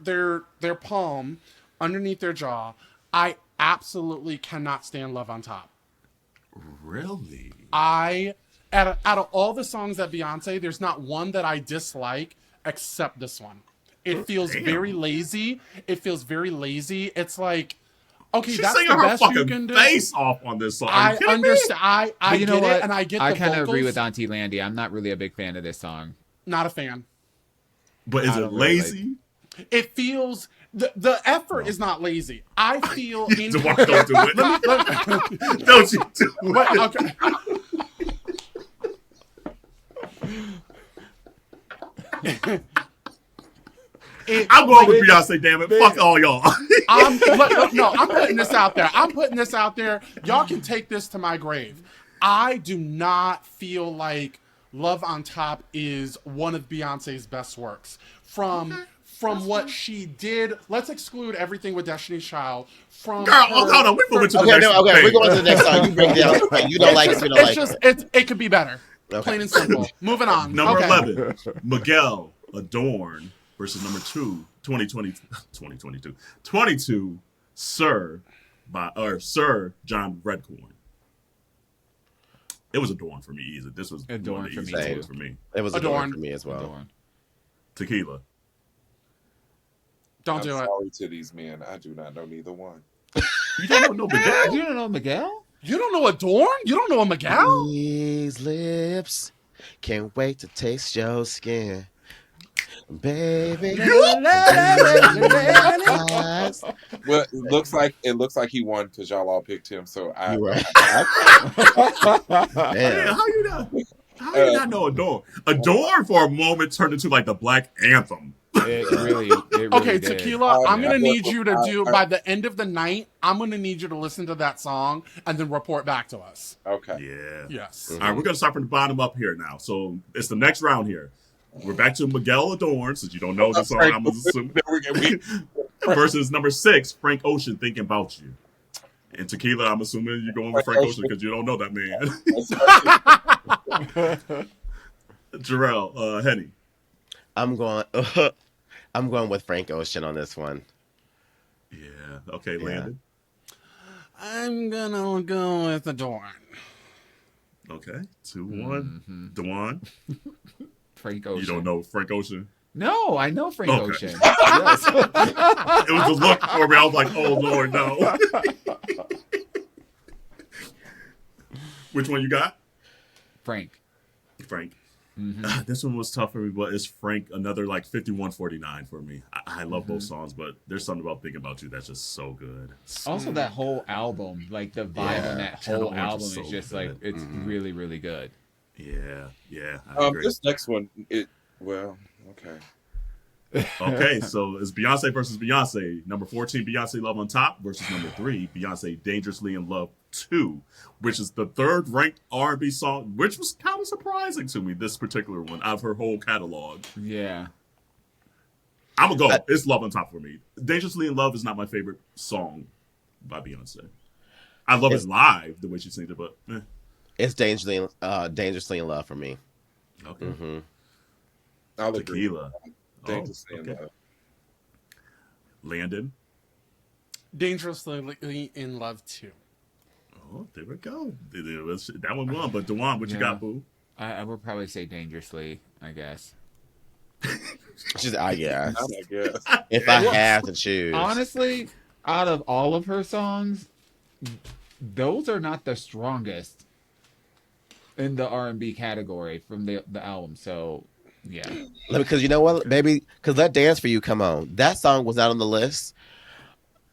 palm underneath their jaw. I absolutely cannot stand Love on Top. Really? Out of all the songs that Beyonce, there's not one that I dislike except this one. It feels very lazy. It's like, okay, She's that's singing the her best you fucking can do. face off on this song. Are I you kidding me? understand. I But you get know what? it, and I get I the kind of agree vocals. with Auntie Landy. I'm not really a big fan of this song. Not a fan. But is I it don't really lazy? It feels the effort is not lazy. I feel in Dawon, don't do it. Don't you do it. Wait, okay. I'm going with Beyonce, damn it. Fuck all y'all. I'm putting this out there. Y'all can take this to my grave. I do not feel like Love on Top is one of Beyonce's best works. From what she did, let's exclude everything with Destiny's Child. From Girl, hold on. We're moving to the next Okay, page. we're going to the next song. You bring down. You don't like it. You don't like it. it could be better. Okay. Plain and simple. Moving on. Number Okay. 11, Miguel Adorn versus number 2, 22, Sir John Redcorn. It was Adorn for me easy. This was Adorn one of the for me, easiest too. ones for me. It was Adorn. adorn for me as well. Adorn. Tequila. Don't I'm do it. sorry to these men. I do not know neither one. You don't know Miguel? You don't know Miguel? You don't know Adorn? You don't know a Miguel? These lips can't wait to taste your skin. Baby. eyes. Well, it looks like he won because y'all all picked him. So You right. Man, Damn. how you not know Adorn? Adorn for a moment turned into like the Black Anthem. It really Okay, did. Tequila, I'm yeah. going to need you to do, by the end of the night, I'm going to need you to listen to that song and then report back to us. okay. Yeah. Yes. All right, we're going to start from the bottom up here now. So it's the next round here. We're back to Miguel Adorn, since you don't know the song, I'm assuming. Versus number 6, Frank Ocean, Thinking About You. And Tequila, I'm assuming you're going with Frank Ocean because you don't know that man. Jerrell, Henny. I'm going with Frank Ocean on this one. Yeah. Okay, Yeah. Landon. I'm going to go with Adorn. Okay. 2-1. Dawon. Frank Ocean. You don't know Frank Ocean? No, I know Frank Okay. Ocean. Yes. It was the look for me. I was like, oh, Lord, no. Which one you got? Frank. Frank. Mm-hmm. This one was tough for me, but it's Frank, another like 5149 for me. I love both songs, but there's something about Thinking About You that's just so good. Also, that whole album, like the vibe on that Channel whole Orange album is so is just good. like, it's really, really good. Yeah, I agree. This next one, okay. Okay, so it's Beyonce versus Beyonce. Number 14, Beyonce Love on Top versus number 3, Beyonce Dangerously in Love 2, which is the third ranked R&B song, which was kind of surprising to me, this particular one, out of her whole catalog. Yeah. I'm going to go. It's Love on Top for me. Dangerously in Love is not my favorite song by Beyonce. I love it live, the way she sings it, but It's dangerously in love for me. Okay. Mm-hmm. I'll agree. Tequila. Dangerously okay. in love. Landon. Dangerously in Love too. Oh, there we go. That one won. But Dawon, what you got, boo? I would probably say dangerously, I guess. Just, I guess. Not, I guess. If I have to choose. Honestly, out of all of her songs, those are not the strongest in the R&B category from the album. So, yeah. Because you know what, baby? Because Let Dance For You, come on. That song was not on the list.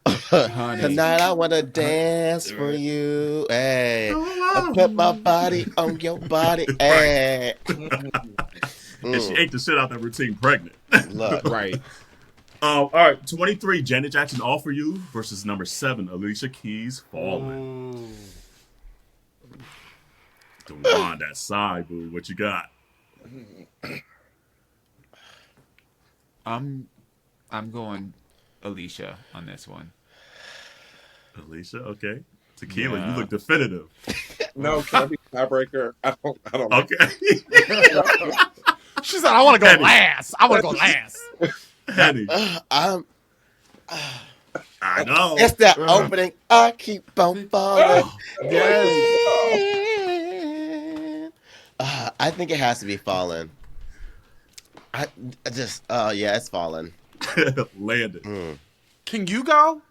Honey. Tonight I want to dance for you. Hey. I put my body on your body. Hey. And she ate the shit out that routine pregnant. Look. Right. All right, 23, Janet Jackson, All For You versus number 7, Alicia Keys, Falling. Dawon, that side, boo. What you got? I'm going Alicia on this one. Alicia, okay. Tequila, Yeah. you look definitive. No, can I be tiebreaker? I don't. Okay. She said, "I want to go last. I want to go last." Henny. I know. It's that opening. I keep on falling. Yes. I think it has to be Fallen. I just, yeah, it's Fallen. Landon. Can you go?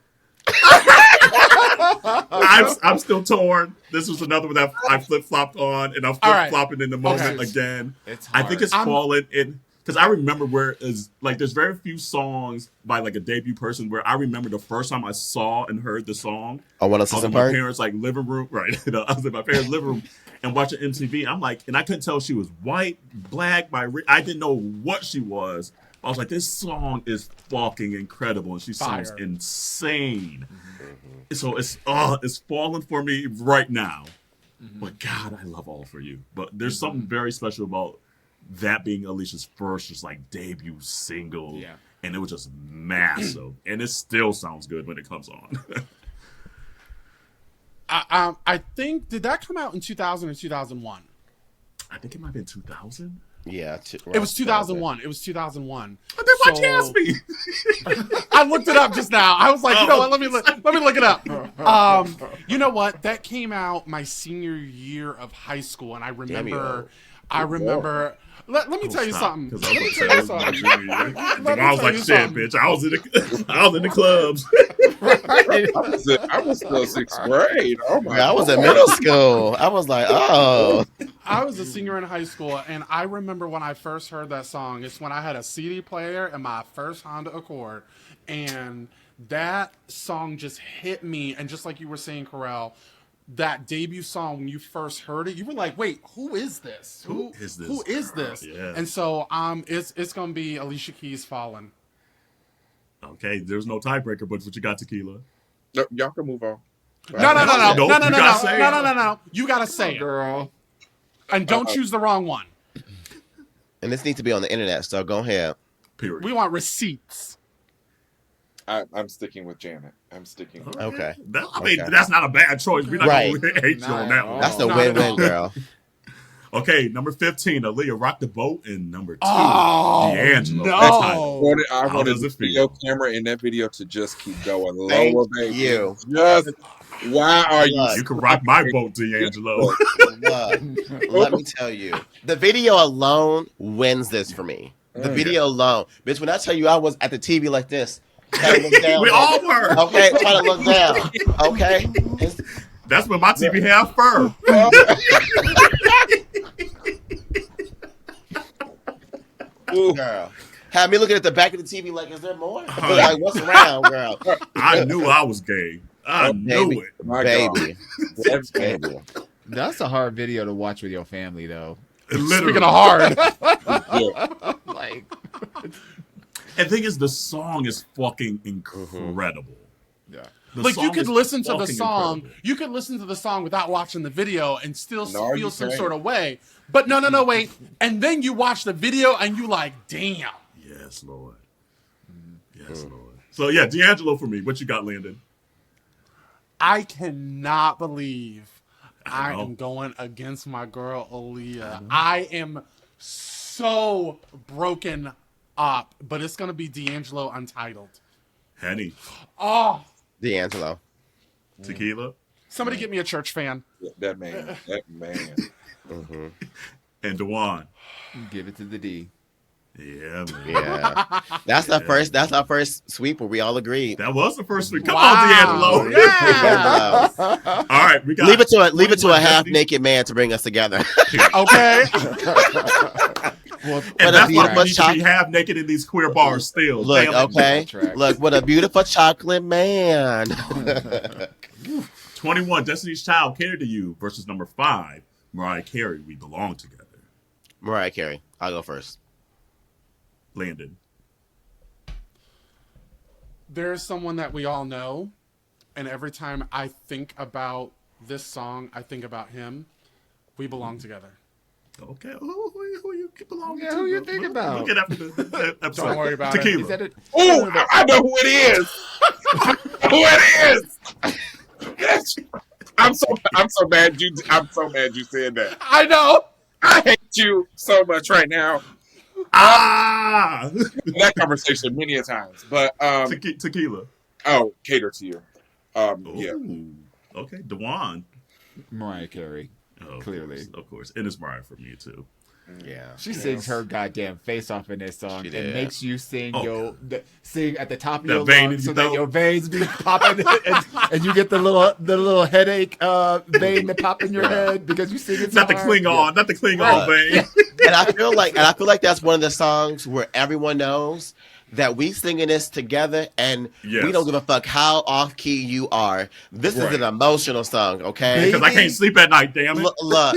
I'm still torn. This was another one that I flip-flopped on, and I'm flip-flopping in the moment again. It's I hard. think it's fallen in because I remember where is like there's very few songs by like a debut person where I remember the first time I saw and heard the song. I want to I see was some in my part. parents' like living room, right? I was in my parents' living room and watching MTV. I'm like, and I couldn't tell if she was white, black, I didn't know what she was. I was like, this song is fucking incredible, and she sounds Fire. insane. So it's falling for me right now. But God, I love All For You. But there's something very special about that being Alicia's first just like debut single. Yeah. And it was just massive. And it still sounds good when it comes on. I think, did that come out in 2000 or 2001? I think it might have been 2000. Yeah. It was 2001. It was 2001. But then why'd you ask me? I looked it up just now. I was like, you know what? Let me look it up. You know what? That came out my senior year of high school, and I remember. Let me tell you something. Let me tell you something. I was like, shit, bitch. I was in the clubs. I was still sixth grade. Oh my! I was in middle school. I was like, oh. I was a senior in high school, and I remember when I first heard that song. It's when I had a CD player and my first Honda Accord, and that song just hit me. And just like you were saying, Kerel, that debut song, when you first heard it, you were like, "Wait, who is this? Who is this?" Yeah. And so, it's gonna be Alicia Keys, "Fallen." Okay, there's no tiebreaker, but what you got, Tequila? No, y'all can move on. No. You gotta say it, Girl. and don't choose the wrong one. And this needs to be on the internet, so go ahead. Period. We want receipts. I'm sticking with Janet. I'm sticking with Okay. That's not a bad choice. We're not going to hate you on that one. That's a Not at win-win, all. girl. Okay, number 15, Aaliyah, Rock the Boat, and number 2, Oh, D'Angelo. no. That's title. I How wanted does the it feel? video camera in that video to just keep going Thank lower, baby. you. Just why are you? Look. You can rock my boat, D'Angelo. Look, let me tell you, the video alone wins this for me. The video alone, bitch. When I tell you, I was at the TV like this. Trying to look down, We all were. Okay, trying to look down. Okay. That's when my TV had fur. Girl. Had me looking at the back of the TV like, is there more? Like, what's around, girl? I knew I was gay. I knew it. My Baby. God. Baby. That's a hard video to watch with your family, though. Literally. Speaking of hard, Yeah. Like, And the thing is, the song is fucking incredible. yeah. The like you song could is listen to the fucking song, incredible. you could listen to the song without watching the video and still No, feel you some can't. sort of way. But no, wait. And then you watch the video and you like, damn. Yes, Lord. Yes, Lord. So, yeah, D'Angelo for me. What you got, Landon? I cannot believe I know. am going against my girl Aaliyah. I am so broken up, but it's gonna be D'Angelo Untitled. Henny. Oh, D'Angelo. Tequila. somebody get me a church fan. That man. Mm-hmm. And Dawon. Give it to the D. Yeah, man. Yeah. That's our first sweep where we all agreed. That was the first week. Come Wow. on, D'Angelo. Yeah. All All right, we got leave it to a 21 half Destiny. naked man to bring us together. Okay. Well, And What a that's why we beautiful need to be half naked in these queer bars still. Look, Damn it. okay. Track. Look, what a beautiful chocolate man. 21, Destiny's Child, Cater to You versus number 5, Mariah Carey, We Belong Together. Mariah Carey. I'll go first. Landon. There's someone that we all know, and every time I think about this song, I think about him. We belong together. Okay, who you belong Yeah, to? who you Look- thinking look- about? Look at after the episode. Don't worry about it. Tequila. Is that it? Oh, I know who it is. Who it is? I'm so mad you said that. I know. I hate you so much right now. Ah! That conversation many a times. But Tequila. cater to you. Yeah. Ooh. Okay, Dawon. Mariah Carey. Oh, Clearly. Of course. And it's Mariah for me, too. Yeah. She sings her goddamn face off in this song. She It did. makes you sing Oh, sing at the top of That your vein lungs in so your that your throat. veins be popping and you get the little headache vein that pop in your head because you sing it so Not the hard. Klingon. Not the Klingon Right. vein. And I feel like that's one of the songs where everyone knows that we singing this together and Yes. we don't give a fuck how off key you are. This Right. is an emotional song, okay? Because I can't sleep at night, damn it. Look,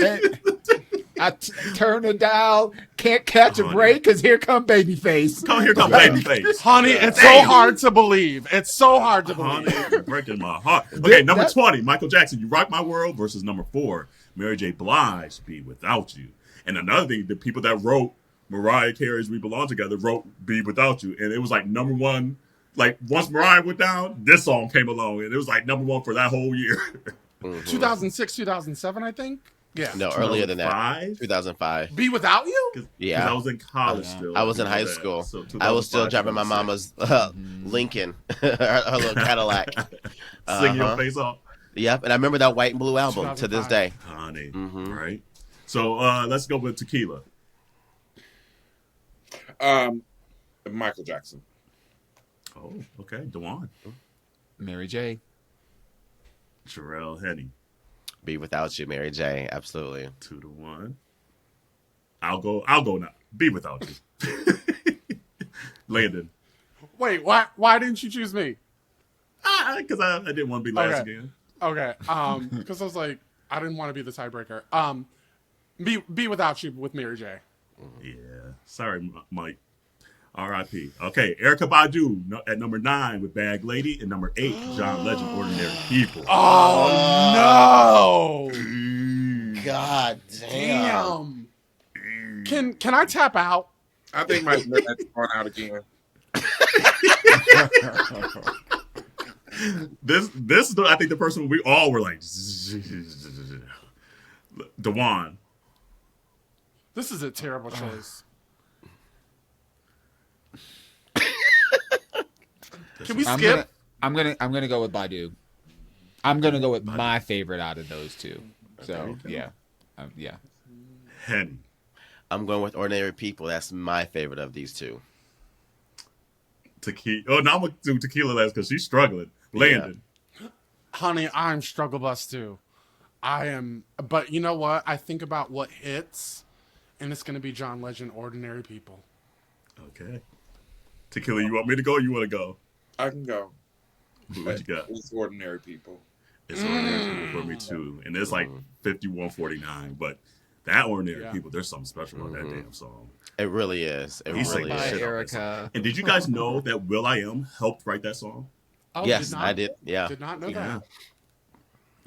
I turn the dial, can't catch a Honey. break because here come Babyface. Here come Babyface. Honey, it's so Damn. hard to believe. It's so hard to believe. Honey, you're breaking my heart. Okay, number That- 20, Michael Jackson, You Rock My World versus number 4, Mary J. Blige, Be Without You. And another thing, the people that wrote Mariah Carey's We Belong Together wrote Be Without You. And it was like number 1. Like, once Mariah went down, this song came along. And it was like number 1 for that whole year. 2006, 2007, I think. Yeah. no, earlier than that. 2005? 2005. Be Without You? Because Yeah. I was in college Yeah. still. I was in before high that. school. So I was still 2005, driving my 2006. mama's Lincoln, her little Cadillac. Singing your Uh-huh. face off. Yep, and I remember that White and Blue album to this 2005. day. Honey, Mhm. right? So let's go with Tequila. Michael Jackson. Oh, okay. Dawon. Mary J. Jerrell, Henny. Be Without You, Mary J. Absolutely. 2-1. I'll go now. Be Without You. Landon. Wait, why didn't you choose me? Because I didn't want to be last Okay. again. Okay. Because I was like, I didn't want to be the tiebreaker. Be Without You with Mary J. Yeah. Sorry, Mike. R.I.P. Okay, Erykah Badu at number 9 with Bag Lady, and number 8, John Legend, Ordinary People. Oh no! God damn. Damn. Can I tap out? I think my internet's going out again. This is I think the person we all were like Dawon. This is a terrible choice. Can we skip? I'm gonna go with Badu. I'm gonna go with my favorite out of those two. So yeah. Henny. I'm going with Ordinary People. That's my favorite of these two. Tequila. Oh, now I'm gonna do Tequila last because she's struggling. Landon. Honey, I'm struggle bus too. I am, but you know what? I think about what hits, and it's gonna be John Legend, Ordinary People. Okay. Tequila, you want me to go or you want to go? I can go. What you got? It's Ordinary People. It's Ordinary People for me too. And it's like 51-49. But that Ordinary People, there's something special about that damn song. It really is. It He sang really the By is. shit out of that song. Erica. And did you guys know that Will.i.am helped write that song? Oh, Yes, I did. Yeah. Did not know Yeah.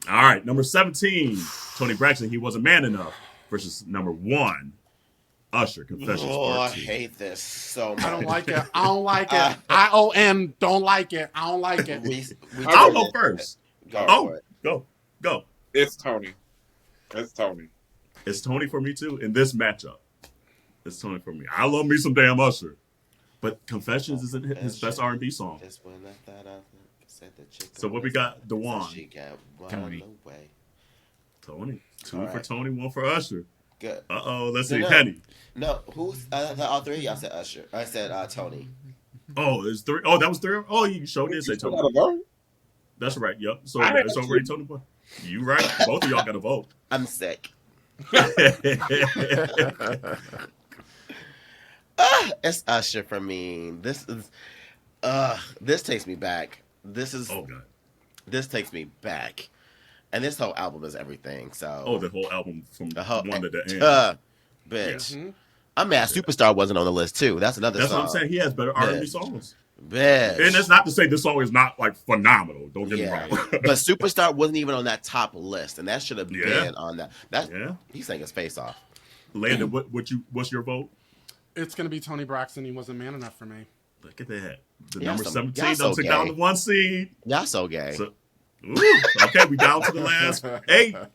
that. All right, number 17, Tony Braxton, He Wasn't Man Enough versus number 1, Usher, Confessions Oh, I Part 2. hate this so much. I don't like it. I don't like it. ION don't like it. I don't like it. We I'll go first. Go for Oh, it. It's Tony. It's Tony. It's Tony for me too in this matchup. It's Tony for me. I love me some damn Usher, but Confessions isn't his best R&B song. So what we got? Dawon. Tony. Tony. Two All for right. Tony, one for Usher. Good. Let's see. No. Henny. No, who's all three of y'all said Usher. I said Tony. Oh, it's three. Oh, that was three. Oh, you showed did say You still Tony. got to vote. That's right. Yep. So I it's had already to. Tony. You right. Both of y'all got to vote. I'm sick. It's Usher for me. This takes me back. Oh God. This takes me back. And this whole album is everything. So Oh, the whole album from the whole one to the end. bitch. Mhm. I'm mad Superstar wasn't on the list too. That's another That's song. what I'm saying. He has better R&B songs. Bitch. And that's not to say this song is not like phenomenal. Don't get me wrong. But Superstar wasn't even on that top list, and that should have Yeah. been on that. That Yeah. he sang his face off. Landon, what's your vote? It's gonna be Tony Braxton. He wasn't man enough for me. Look at that. The Y'all number some- 17 y'all so took down gay. the 1 seed. Y'all so gay. So, ooh, okay, we down to the last 8. We're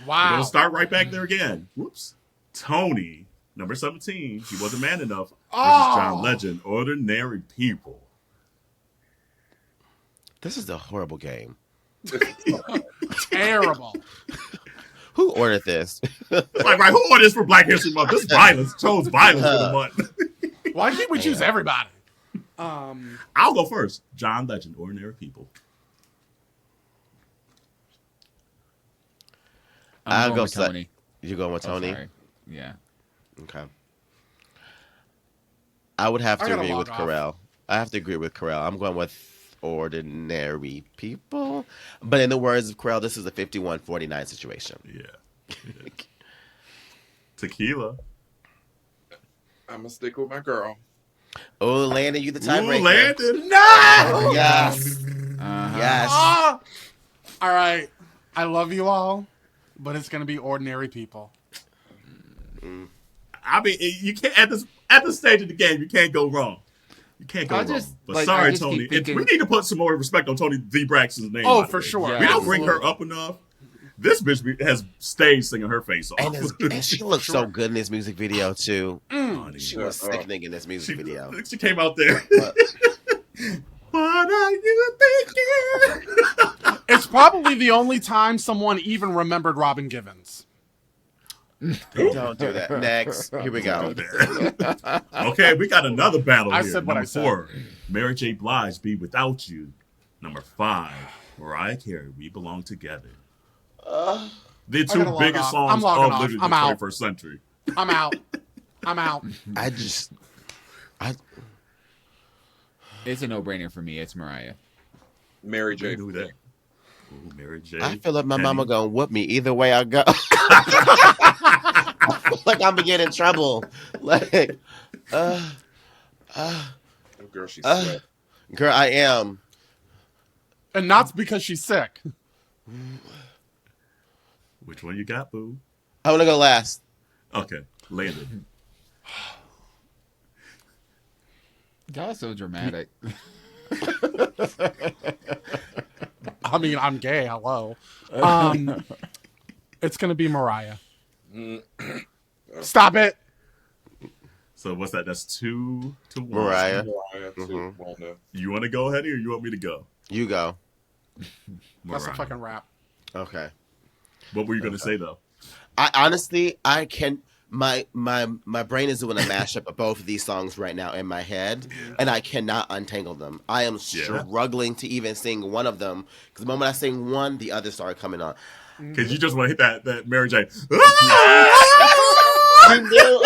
Wow. gonna start right back there again. Whoops. Tony, number 17. He wasn't man enough. Versus John Legend. Ordinary People. This is a horrible game. Terrible. Who ordered this? Like, right? Who ordered this for Black History Month? This is violence. Chose violence for the month. Why can't we choose everybody? I'll go first. John Legend. Ordinary People. I'll going go with Tony. You going with Tony? Sorry. Yeah. Okay. I would have I to gotta agree log with off. Kerel. I have to agree with Kerel. I'm going with Ordinary People. But in the words of Kerel, this is a 51-49 situation. Yeah. Tequila. I'm gonna stick with my girl. Oh, Landon, you the Ooh, tiebreaker. Landon. No. Yes. Uh-huh. Yes. Ah! All right. I love you all, but it's gonna be Ordinary People. I mean, you can't at this stage of the game. You can't go wrong. You can't go I wrong. just- But like, I sorry, just Tony. keep thinking- We need to put some more respect on Tony D. Braxton's name. Oh, by the for way. sure. Yeah. We don't bring her Absolutely. up enough. This bitch has stayed singing her face off. And she looks so good in this music video, too. Honey, She was sickening in this music video. she came out there. But- What are you thinking? It's probably the only time someone even remembered Robin Givens. Don't do that. Next. Here we go. Okay, we got another battle I here. said what Number I said. 4, Mary J. Blige, Be Without You. Number 5, Mariah Carey, We Belong Together. The two gotta log biggest off. songs I'm logging of off. literally I'm the out. 21st century. I'm out. I'm out. It's a no-brainer for me. It's Mariah. Mary J. Who that? Ooh, Mary J. I feel like my Penny. mama gonna whoop me either way I go. I feel like I'm gonna get in trouble. Like, Oh, girl, she's sweat. girl, I am. And not because she's sick. Which one you got, boo? I want to go last. Okay, Landon. Y'all are so dramatic. I mean, I'm gay. Hello. It's gonna be Mariah. Stop it. So what's that? That's 2-1. Mariah. Mariah, too. Wanda. You want to go ahead, or you want me to go? You go. That's a Mariah. fucking rap. Okay. What were you going to say though? I honestly, I can. My brain is doing a mashup of both of these songs right now in my head, and I cannot untangle them. I am struggling to even sing one of them because the moment I sing one, the others start coming on. Because you just want to hit that Mary J. I knew.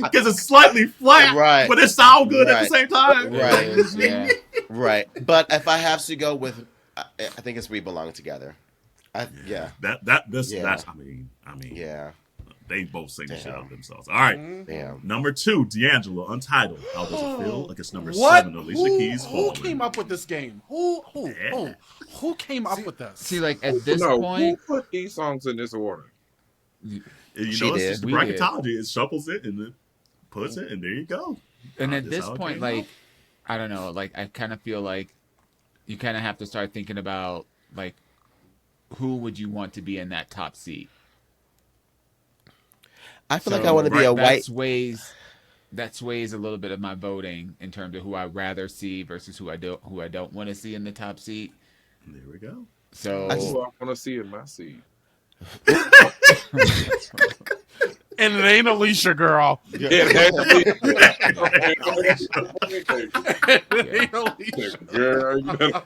Because it's slightly flat, Right. but it sounds good at Right. the same time. Right. Yeah. Right. But if I have to go with, I think it's We Belong Together. Yeah. That's I mean, Yeah. they both sing the shit Damn. out of themselves. All right. Damn. Number 2, D'Angelo, Untitled. How does it feel? Against number What? 7, Alicia Keys, Who Falling. came up with this game? Who came up with this? See, like at this No, point, who put these songs in this order? You She know, it's did. just the We did. bracketology. It shuffles it and it puts it, and there you go. and at That's this how it point, came like out. I don't know, like I kind of feel like you kind of have to start thinking about like who would you want to be in that top seat? I feel like I want to be a white. That sways a little bit of my voting in terms of who I'd rather see versus who I don't want to see in the top seat. There we go. So That's who I want to see in my seat. And it ain't Alicia, girl. Yeah, It ain't Alicia. girl, you better-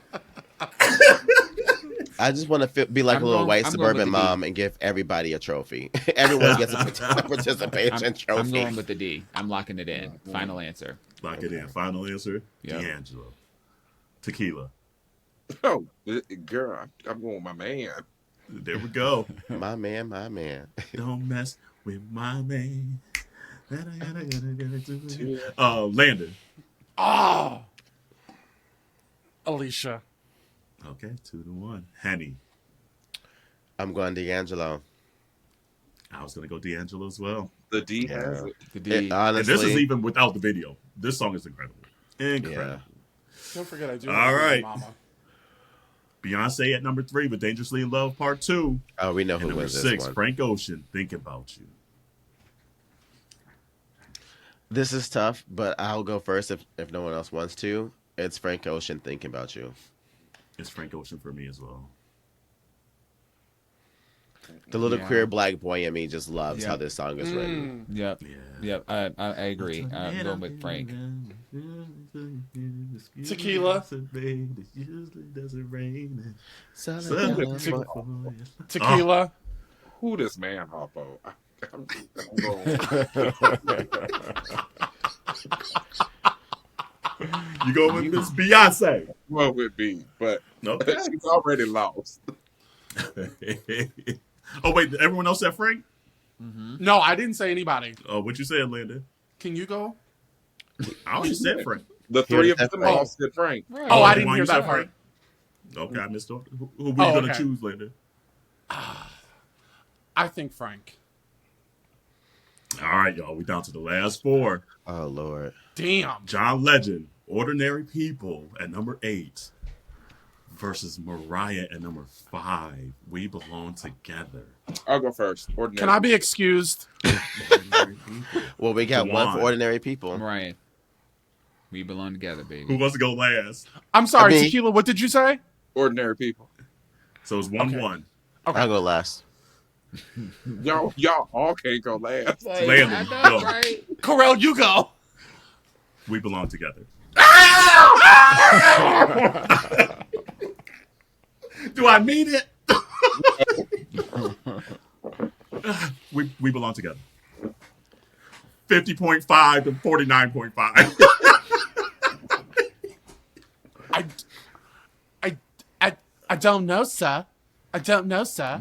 I just want to be like I'm a little going- white I'm going with suburban the D. mom and give everybody a trophy. Everyone gets a participation trophy. I'm going with the D. I'm locking it in. Final answer. Lock it in. Final answer. Yep. D'Angelo. Tequila. Oh, girl, I'm going with my man. There we go. My man. Don't mess with my man. Landon. Oh, Alicia. Okay, 2-1. Henny. I'm going D'Angelo. I was gonna go D'Angelo as well. The D has it. The D. Honestly, And this is even without the video. This song is incredible. Incredible. Don't forget I do. All right. Mama. Beyonce at number 3 with Dangerously in Love Part 2. Oh, we know And who number wins 6, this one. Frank Ocean, Thinking About You. This is tough, but I'll go first if no one else wants to. It's Frank Ocean, Thinking About You. It's Frank Ocean for me as well. The little Yeah. queer black boy in me just loves Yeah. how this song is written. Yep. Yeah. Yep. I agree. I'm going with Frank. Tequila. Tequila. Who this man, Harpo? I'm going. You go with Miss Beyonce. Well, with B, but Okay. she's already lost. Oh, wait. Everyone else said Frank? No, I didn't say anybody. Oh, what you said, Landon? Can you go? I already said Frank. The three of Here's them Frank. all said Frank. Oh, I didn't Why hear you that said part. Frank? Okay, I missed it. Who were you Oh, going to okay. choose, Landon? I think Frank. All right, y'all. We down to the last 4. Oh, Lord. Damn. John Legend, Ordinary People at number 8 versus Mariah at number 5. We Belong Together. I'll go first. Ordinary. Can I be excused? Ordinary People. Well, we got one for Dawon. Ordinary People. Right. We belong together, Who baby. wants to go last? I'm sorry, I mean- Tequila. What did you say? Ordinary people. So it's 1-1. I'll go last. Y'all all can't go last. Landon, go. Kerel, you go. We Belong Together. Do I mean it? we belong together. 50.5 to 49.5. I don't know, sir. I don't know, sir.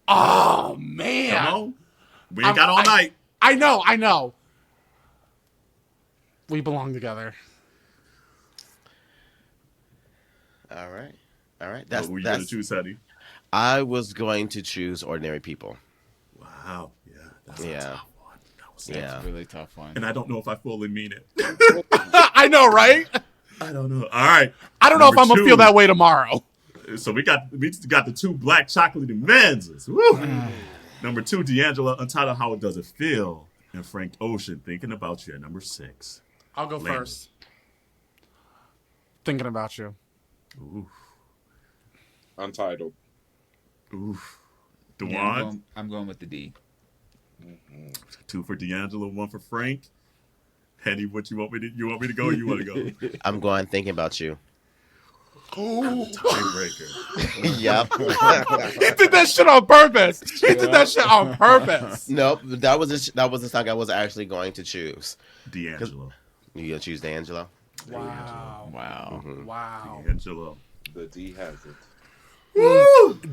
Oh man. Come on. We ain't got all night. I know. We belong together. All right. Who are you going to choose, Honey? I was going to choose Ordinary People. Wow. Yeah. That's Yeah. a tough one. That was Yeah. That's a really tough one. And I don't know if I fully mean it. I know, right? I don't know. All right. I don't know if Number I'm gonna 2. feel that way tomorrow. So we got the 2 black chocolate men's. Woo! Number 2, D'Angelo, Untitled How It Does It Feel, and Frank Ocean, Thinking About You at number 6. I'll go Landon. first. Thinking about you. Oof. Untitled. Oof. Yeah, Dawon, I'm going with the D. 2 for D'Angelo, 1 for Frank. Henny, what you want me to go? Or you want to go? I'm going Thinking About You. Tiebreaker. Yep. He did that shit on purpose. He did that shit on purpose. Nope. That was the song I was actually going to choose. D'Angelo. You gonna choose D'Angelo? Wow. Wow. Wow. D'Angelo. The D has it.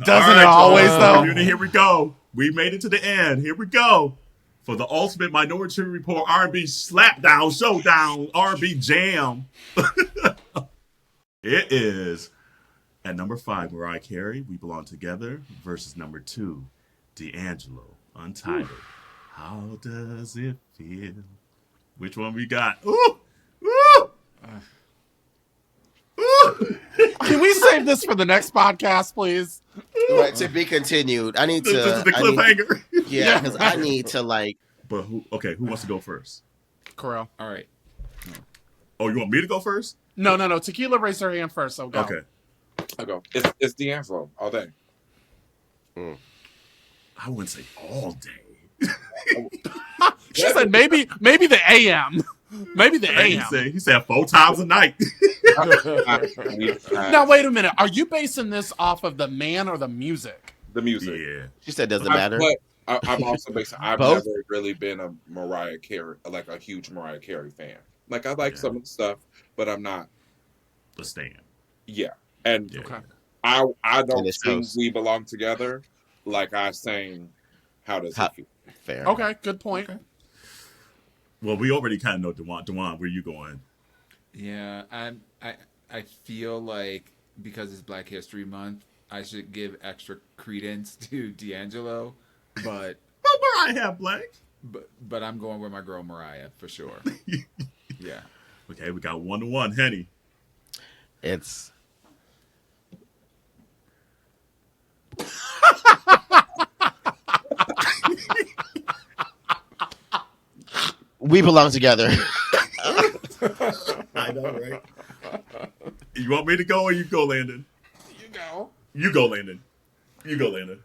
Doesn't it always, though? Community, here we go. We made it to the end. Here we go. For the ultimate Minority Report R&B slapdown, showdown, R&B jam. It is at number 5, Mariah Carey, We Belong Together, versus number 2, D'Angelo, Untitled. How does it feel? Which one we got? Ooh! Ooh! Ooh! Can we save this for the next podcast, please? Right. But to be continued. I need to. This is the cliffhanger. Yeah, because I need to like. But who? Okay, who wants to go first? Kerel. All right. Oh, you want me to go first? No. Tequila raised her hand first, so go. Okay. I go. It's D'Angelo all day. I wouldn't say all day. She said maybe the AM. Maybe the AM. He said 4 times a night. Now wait a minute. Are you basing this off of the man or the music? The music. Yeah. She said, "Doesn't matter." But I'm also basing. I've Both? never really been a Mariah Carey, like a huge Mariah Carey fan. Like I like some of the stuff, but I'm not. The stand. Yeah, and Yeah. Okay. I And don't it sing shows. "We Belong Together" like I sang "How Does It Feel." Fair. Okay, good point. Well, we already kind of know Dawon. Dawon, where you going? Yeah, I feel like because it's Black History Month, I should give extra credence to D'Angelo, but Well, Mariah have black. but I'm going with my girl Mariah for sure. Yeah. Okay, we got 1-1. Henny. It's. We belong together. I know, right? You want me to go or you go, Landon? You go. You go, Landon. You go, Landon.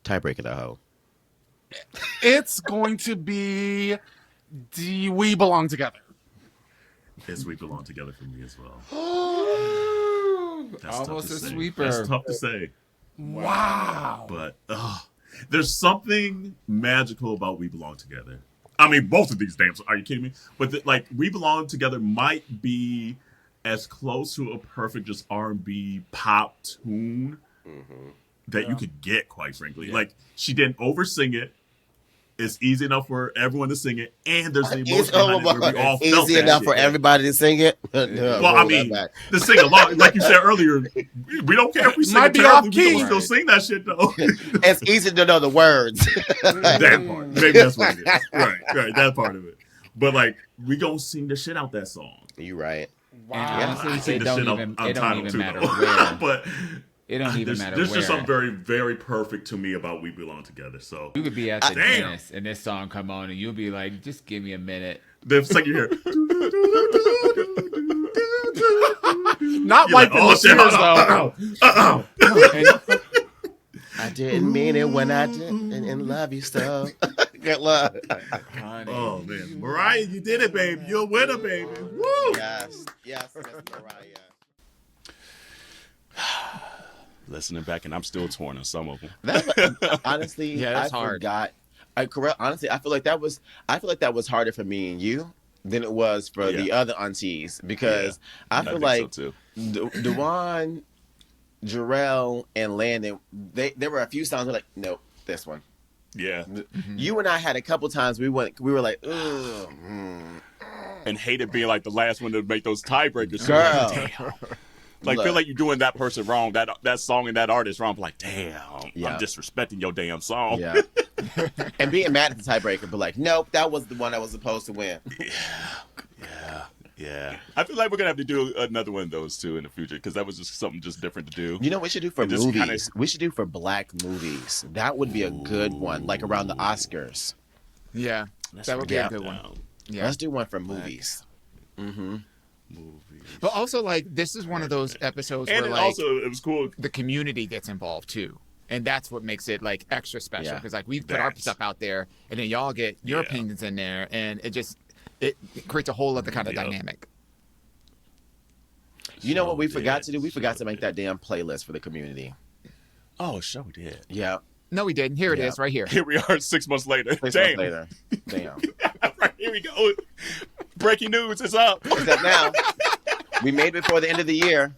Tiebreaker, the hoe. It's going to be We Belong Together. Yes, we belong together for me as well. That's Almost tough to a say. sweeper. That's tough to say. Wow. But there's something magical about We Belong Together. I mean, both of these damn. Are you kidding me? But We Belong Together might be as close to a perfect just R&B pop tune that you could get, quite frankly. Yeah. Like, she didn't oversing it. It's easy enough for everyone to sing it, and there's the emotion behind it where we all felt Easy that enough shit. for everybody to sing it. Well, I mean, to sing along, like you said earlier, we don't care if we sing Might it be terribly, off we key. don't still sing that shit though. it's easy to know the words. That part, maybe that's what it is. Right, that part of it. But like, we gonna sing the shit out that song. You right. And honestly, I sing it the don't shit even on it don't title even too, matter though. where. But It don't even matter there's where. just something very, very perfect to me about We Belong Together. So You could be at the Damn. dentist and this song come on and you'll be like, just give me a minute. the second you hear, Not you're like, wiping oh the shit, tears though. And I didn't mean it when I didn't and love you so. Good luck. honey, oh man, Mariah, you did it, baby. You're a winner, baby. Woo! Yes, Miss Mariah. Listening back, and I'm still torn on some of them. Honestly, Yeah, that's I hard. forgot. Honestly, I feel like that was harder for me and you than it was for the other aunties because I feel think like so too. Dawon, Jerrell, and Landon, there were a few songs where like, nope, this one. Yeah, You and I had a couple times we were like, ugh. and hated being like the last one to make those tiebreakers. Girl. Damn. Like, Look. feel like you're doing that person wrong, that song and that artist wrong. Like, damn, Yeah. I'm disrespecting your damn song. Yeah. And being mad at the tiebreaker, but like, nope, that was the one I was supposed to win. Yeah. I feel like we're gonna have to do another one of those too in the future because that was just something just different to do. You know what we should do for It just movies? kinda- We should do for black movies. That would be a good one, like around the Oscars. yeah, that would be a good one. Yeah. Let's do one for movies. Mm-hmm. But also, like, this is one of those episodes And where, it like, also, it was cool. the community gets involved too. And that's what makes it, like, extra special. Yeah. Because, like, we put our That's- stuff out there, and then y'all get your Yeah. opinions in there, and it creates a whole other kind of Yeah. dynamic. You know what we Sure forgot did. to do? We forgot to Sure make that damn playlist for the community. Oh, sure did. Yeah. No, we didn't. Here it Yeah. is, right here. Here we are 6 months later. 6 months Damn. later. Damn. Right, here we go. Breaking news is up. Except now, we made it before the end of the year.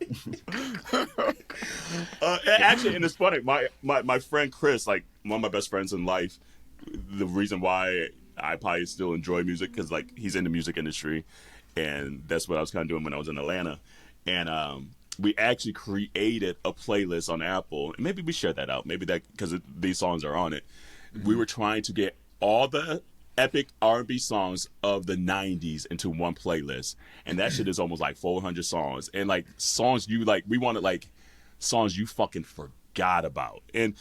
Actually, and it's funny. My friend Chris, like one of my best friends in life, the reason why I probably still enjoy music because like he's in the music industry, and that's what I was kind of doing when I was in Atlanta, and we actually created a playlist on Apple. And maybe we share that out. Maybe that because these songs are on it. We were trying to get all the epic R&B songs of the 90s into one playlist, and that shit is almost like 400 songs, and like songs you like we wanted like songs you fucking forgot about. And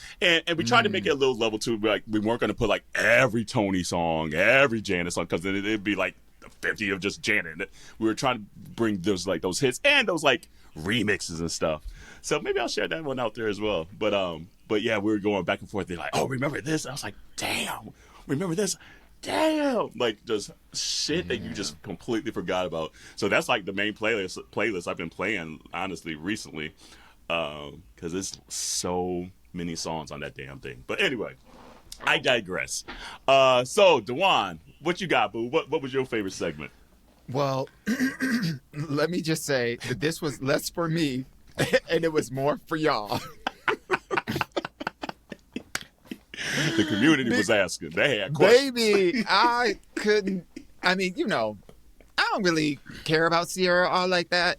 we tried to make it a little level too. Like we weren't going to put like every Tony song, every Janet song, because then it'd be like 50 of just Janet. We were trying to bring those hits and those like remixes and stuff. So maybe I'll share that one out there as well. But yeah, we were going back and forth. They're like, oh, remember this? I was like, damn, remember this? Damn, like just shit that you just completely forgot about. So that's like the main playlist I've been playing honestly recently, because it's so many songs on that damn thing. But anyway, I digress. So Dawon, what you got, boo? What was your favorite segment? Well, let me just say that this was less for me, and it was more for y'all. The community was asking. They had questions. Baby, I couldn't. I mean, I don't really care about Sierra all like that.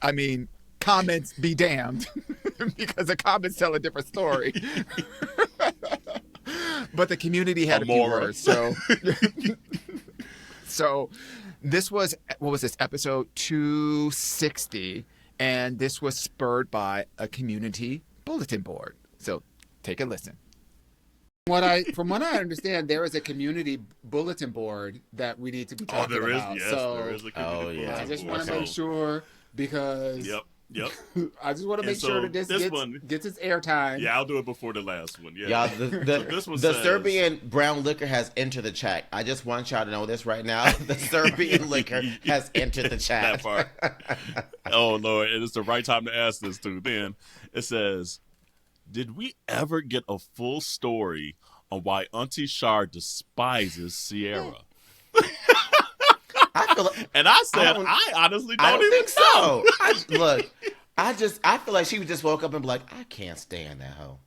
I mean, comments be damned, because the comments tell a different story. But the community had a few words. So this was, what was this, episode 260, and this was spurred by a community bulletin board. So take a listen. From what I understand, there is a community bulletin board that we need to be talking about. Yes, so there is a community bulletin I just board. want to make sure, because Yep. I just want to make sure that this gets its airtime. Yeah, I'll do it before the last one. Yeah. Y'all, the Serbian brown liquor has entered the chat. I just want y'all to know this right now. The Serbian liquor has entered the chat. That part. Oh, Lord. And it's the right time to ask this, too. Then it says, did we ever get a full story on why Auntie Char despises Sierra? I feel like, and I said, I honestly don't even think so. I feel like she just woke up and be like, I can't stand that hoe.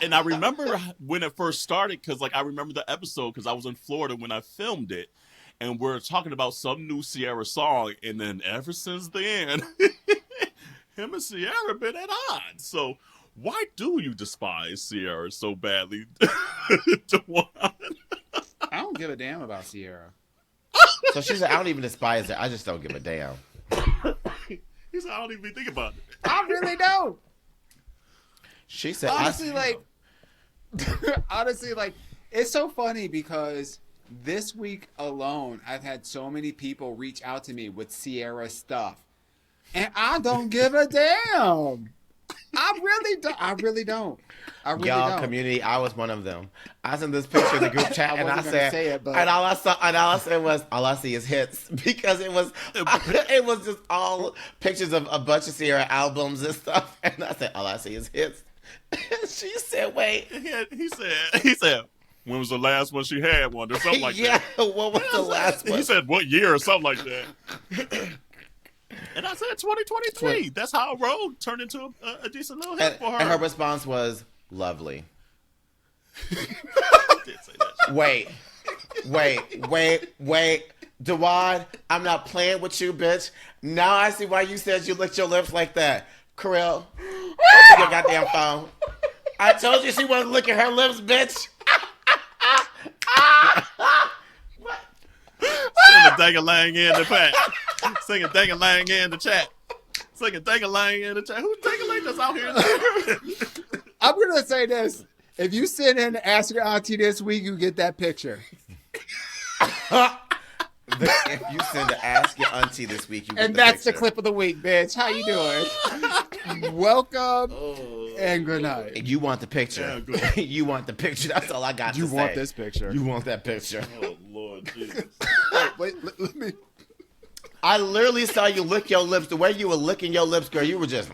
And I remember when it first started, because like I remember the episode, because I was in Florida when I filmed it, and we're talking about some new Sierra song, and then ever since then, him and Sierra been at odds. So why do you despise Sierra so badly? I don't give a damn about Sierra. So she said, I don't even despise her. I just don't give a damn. He said, I don't even think about it. I really don't. She said, honestly, like, it's so funny because this week alone, I've had so many people reach out to me with Sierra stuff, and I don't give a damn. I really don't. Y'all, community, I was one of them. I sent this picture in the group chat, and I said, and all I said was, all I see is hits, because it was just all pictures of a bunch of Sierra albums and stuff, and I said, all I see is hits. And she said, wait. He said, when was the last one she had one, or something like that? Yeah, what was the last one? He said, what year, or something like that. And I said 2023. That's how Road turned into a decent little hit for her. And her response was, lovely. Did say that. Wait. Dawon, I'm not playing with you, bitch. Now I see why you said you licked your lips like that. Kerel, open your goddamn phone. I told you she wasn't licking her lips, bitch. Sing a dang-a-lang in the pack. Sing a dang-a-lang in the chat. Sing a dang-a-lang in the chat. Who's dang-a-lang that's out here? I'm going to say this. If you send in to Ask Your Auntie this week, you get that picture. If you send to Ask Your Auntie this week, you get and the that's picture. the clip of the week, bitch. How you doing? Welcome and good night. You want the picture. Yeah, you want the picture. That's all I got to say. You want this picture. You want that picture. Oh, Lord Jesus. Wait, let me. I literally saw you lick your lips. The way you were licking your lips, girl, you were just.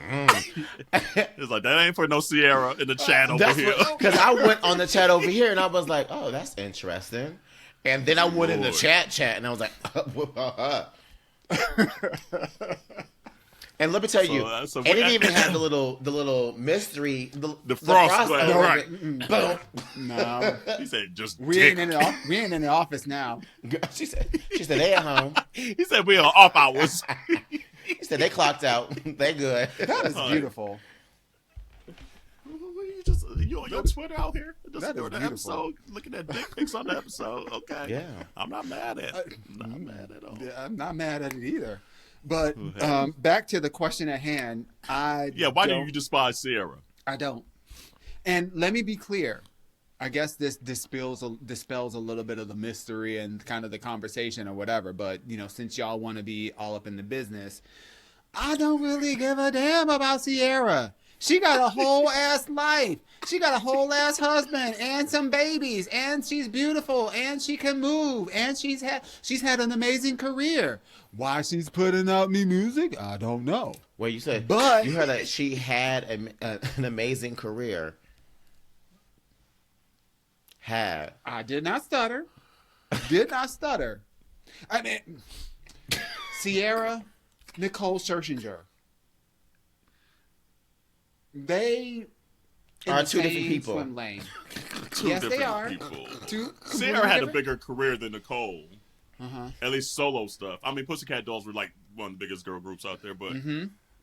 It's like, that ain't for no Sierra in the chat over here. Because I went on the chat over here and I was like, oh, that's interesting. And then I went in the chat and I was like, and let me tell you, and it even had the little mystery, the frost right? Boom. No, he said, just we ain't in the office now. She said they at home. He said we are off hours. He said they clocked out. They good. That is beautiful. You on your Twitter out here? Just that is the beautiful. episode, looking at dick pics on the episode. Okay. Yeah. I'm not mad at it. I'm not mad at all. I'm not mad at it either. But back to the question at hand. Why do you despise Sierra? I don't. And let me be clear. I guess this dispels a little bit of the mystery and kind of the conversation or whatever. But, since y'all want to be all up in the business, I don't really give a damn about Sierra. She got a whole ass life. She got a whole ass husband and some babies, and she's beautiful, and she can move, and she's had an amazing career. Why she's putting out new music, I don't know. Well, you said, but you heard that she had an amazing career. I did not stutter. Did not stutter. I mean, Sierra, Nicole Scherzinger. They are two different people. Swim lane. Two yes, different they are. People. Sierra had a bigger career than Nicole. Uh-huh. At least solo stuff. I mean, Pussycat Dolls were like one of the biggest girl groups out there, but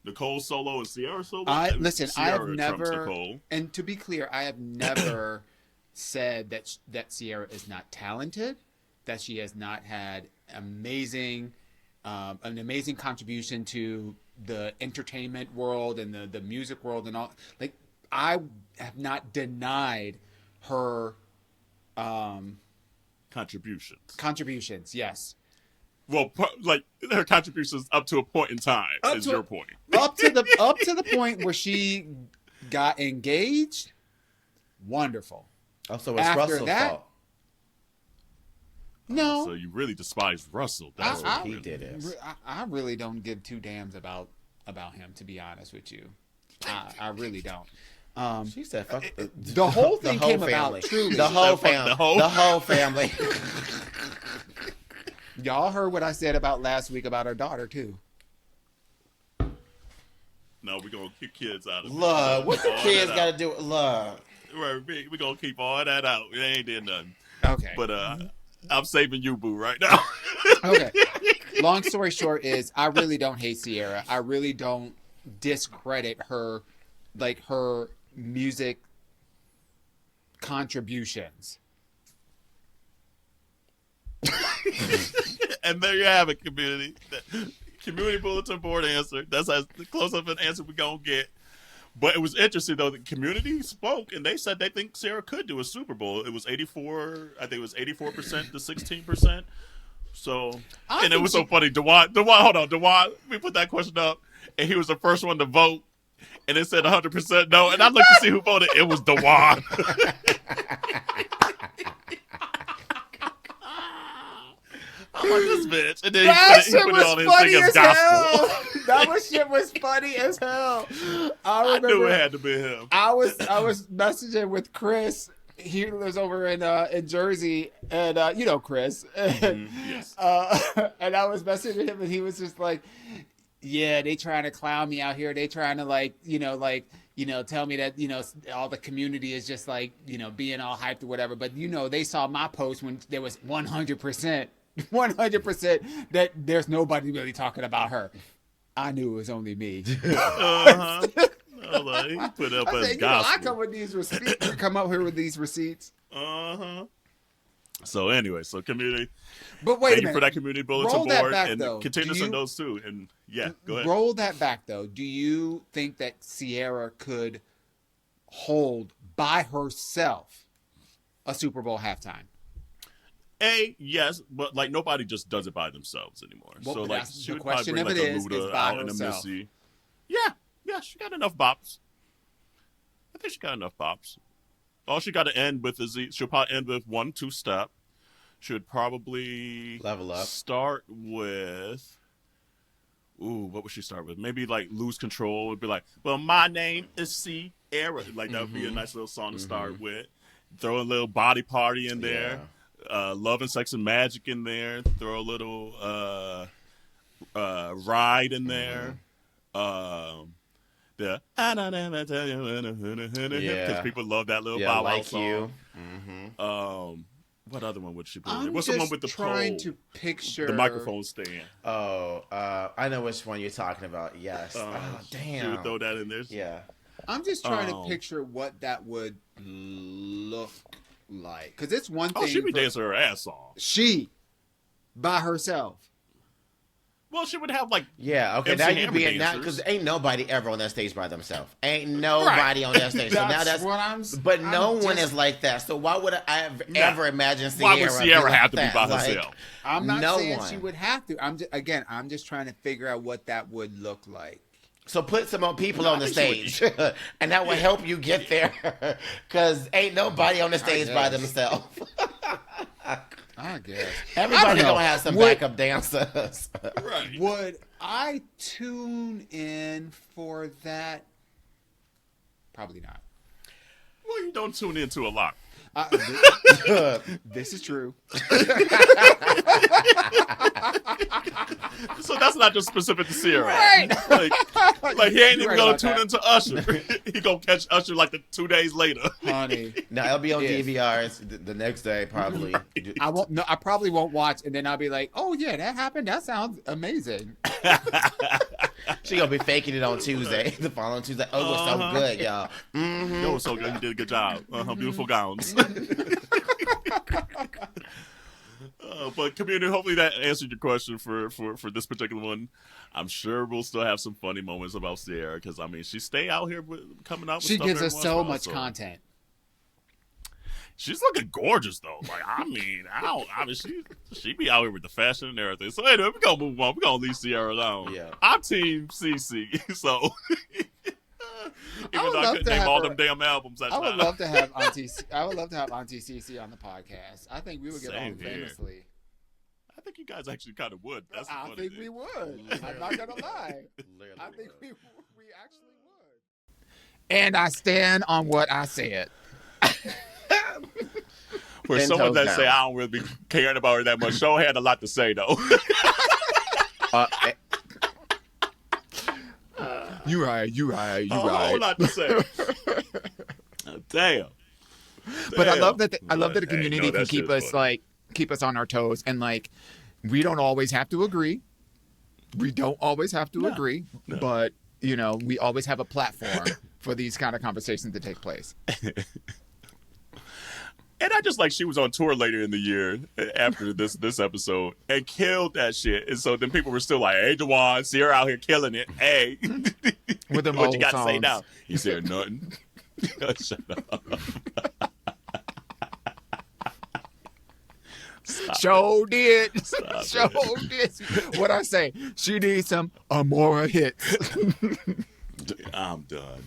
Nicole solo and Sierra solo. I have never, Nicole. And to be clear, I have never said that Sierra is not talented, that she has not had an amazing contribution to the entertainment world and the music world and all. Like, I have not denied her contributions. Yes. Well, like her contributions up to a point in time is your point. Up to the point where she got engaged. Wonderful. Oh, so it's Russell's fault. No. So you really despise Russell. That's what he did it. I really don't give two damns about him, to be honest with you. I really don't. She said, "Fuck the whole thing came family. About truly. The whole family. Y'all heard what I said about last week about her daughter too. No, we're gonna keep kids out of it. Look, what the kids got to do? Look, we're gonna keep all that out. It ain't did nothing. Okay, but I'm saving you, boo, right now. Okay. Long story short is I really don't hate Sierra. I really don't discredit her, like her music contributions. And there you have it, community. Community bulletin board answer. That's as close of an answer we're gonna get. But it was interesting though. The community spoke and they said they think Sarah could do a Super Bowl. It was 84. I think it was 84% to 16%. So, and it was so funny. Dawon, hold on, Dawon. We put that question up, and he was the first one to vote, and it said 100% no. And I looked to see who voted. It was Dawon. I'm like, this bitch. And then he put it on his thing as gospel. That shit was funny as hell. I knew it had to be him. I was messaging with Chris. He lives over in Jersey, and Chris. Yes. And I was messaging him, and he was just like, "Yeah, they trying to clown me out here. They trying to tell me that all the community is just like being all hyped or whatever. But they saw my post when there was 100%." 100% that there's nobody really talking about her. I knew it was only me. Uh-huh. He put up as gospel. I come with these receipts. Come up here with these receipts. Uh-huh. So anyway, But community. wait a minute. Thank you for that community bulletin board, back, and though. continue to send those too. And go ahead. Roll that back though. Do you think that Sierra could hold by herself a Super Bowl halftime? Yes, but like nobody just does it by themselves anymore. Well, so like she the would question probably bring of like it a is Luda by out and a herself. Missy. Yeah, she got enough bops. I think she got enough bops. All she got to end with is she'll probably end with 1-2 step. She would probably level up. Start with. Ooh, what would she start with? Maybe like Lose Control would be like, well, my name is Sierra. Like that would be a nice little song to start with. Throw a little Body Party in there. Yeah. Love and Sex and Magic in there. Throw a little Ride in there. Because people love that little Bow Wow song. You. What other one would she put in there? What's the one with the trying pole? To picture the microphone stand. I know which one you're talking about. Yes. Damn. She would throw that in there. Yeah. I'm just trying to picture what that would look like, because it's one thing. She'd be dancing her ass off. She, by herself. Well, she would have like Yeah, okay. MC Now you Hammer being that dancers. because ain't nobody ever on that stage by themselves. Ain't nobody on that stage. So now that's what I'm. But no I'm one just- is like that. So why would I ever imagine Sierra? Why would Sierra like have to be that? by Like, herself? I'm not No saying one. she would have to. I'm just trying to figure out what that would look like. So put some more people No, on I the think stage, and that will help you get there. Because ain't nobody on the stage by guess. themselves. I guess. Everybody I don't know. gonna have some Would- backup dancers. Right. Would I tune in for that? Probably not. Well, you don't tune into a lot. This is true. So that's not just specific to Sierra. Right. Like he ain't You're even right gonna about tune that. into Usher. He gonna catch Usher like 2 days later. Honey. No, it'll be on Yes. DVRs the next day, probably. I won't. No, I probably won't watch, and then I'll be like, "Oh yeah, that happened. That sounds amazing." She gonna be faking it on Tuesday, the following Tuesday. Oh, it was so Uh-huh. good, y'all. Mm-hmm. That was so good. You did a good job. Beautiful gowns. But community, hopefully that answered your question for this particular one. I'm sure we'll still have some funny moments about Sierra because I mean she stay out here coming out with She stuff gives every us once in a so while, much so. content. She's looking gorgeous though. Like I mean she be out here with the fashion and everything. So anyway, we're gonna move on. We're gonna leave Sierra alone. Yeah. I'm team CC. So even would though I love couldn't to name have all her- them damn albums, that's I would not. love to have Auntie. I would love to have Auntie Cece on the podcast. I think we would get Same along here. famously. I think you guys actually kind of would. That's the I funny think thing. we would. I'm not gonna lie. Literally I think would. we actually would. And I stand on what I said. For 10 someone toes that down. say I don't really be caring about her that much, Show had a lot to say though. Eh, You right. A whole lot to say. Damn. But I Damn. love that. I love that the Hey, community no, can that keep shit's us funny. keep us on our toes, and like we don't always have to agree. We don't always have to agree, but you know we always have a platform for these kind of conversations to take place. And I just like she was on tour later in the year after this episode and killed that shit. And so then people were still like, "Hey, Dawon, Sierra out here killing it. Hey, With them what old you got to say songs. now?" He said nothing. Shut up. Show did. Stop Show it. did. What I say? She needs some Amora hits. I'm done.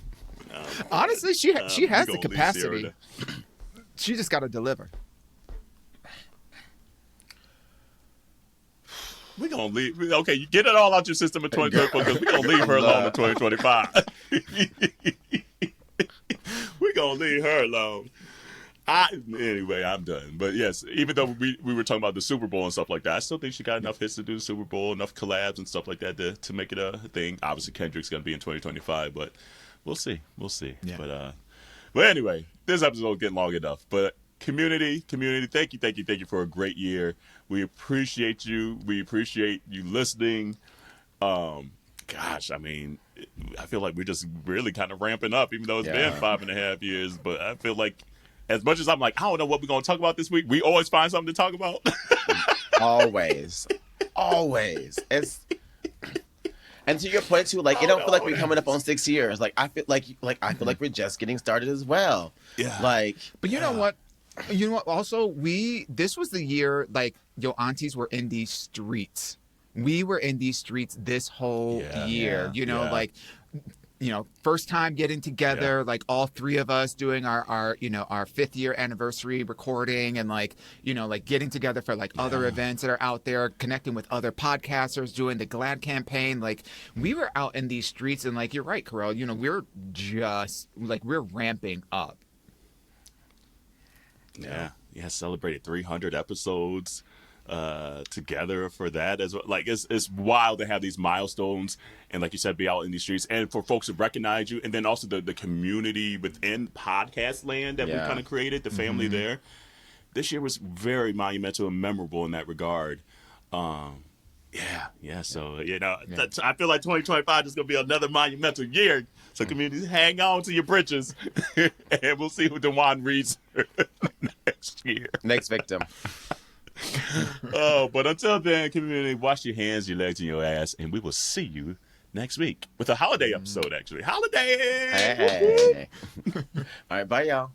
Honestly, she has the we gonna leave capacity. Sierra She just got to deliver. We're gonna leave. Okay, you get it all out your system in 2024 because we're gonna leave her alone in 2025. We're gonna leave her alone. Anyway, I'm done. But yes, even though we were talking about the Super Bowl and stuff like that, I still think she got enough hits to do the Super Bowl, enough collabs and stuff like that to make it a thing. Obviously, Kendrick's gonna be in 2025, but we'll see. We'll see. Yeah. But anyway, this episode's getting long enough. But community, thank you for a great year. We appreciate you. We appreciate you listening. Gosh, I mean, I feel like we're just really kind of ramping up, even though it's been 5.5 years. But I feel like as much as I'm like, I don't know what we're going to talk about this week, we always find something to talk about. always. It's and to your point too, like it don't feel like we're coming up on 6 years. Like I feel like we're just getting started as well. Yeah. Like But you know what? You know what? Also, this was the year like your aunties were in these streets. We were in these streets this whole year. You know, like first time getting together, like all three of us doing our 5th year anniversary recording and like getting together for like other events that are out there, connecting with other podcasters, doing the Glad campaign. Like we were out in these streets and like, you're right, Kerel, we're just like, we're ramping up. Yeah. Celebrated 300 episodes together for that as well. Like it's wild to have these milestones and like you said, be out in these streets and for folks to recognize you, and then also the community within podcast land that we kind of created, the family there. This year was very monumental and memorable in that regard. So I feel like 2025 is gonna be another monumental year. So communities, hang on to your britches, and we'll see who Dawon reads next year. next victim. Oh, but until then, community, wash your hands, your legs, and your ass, and we will see you next week with a holiday episode. Actually, holiday. Hey. All right, bye, y'all.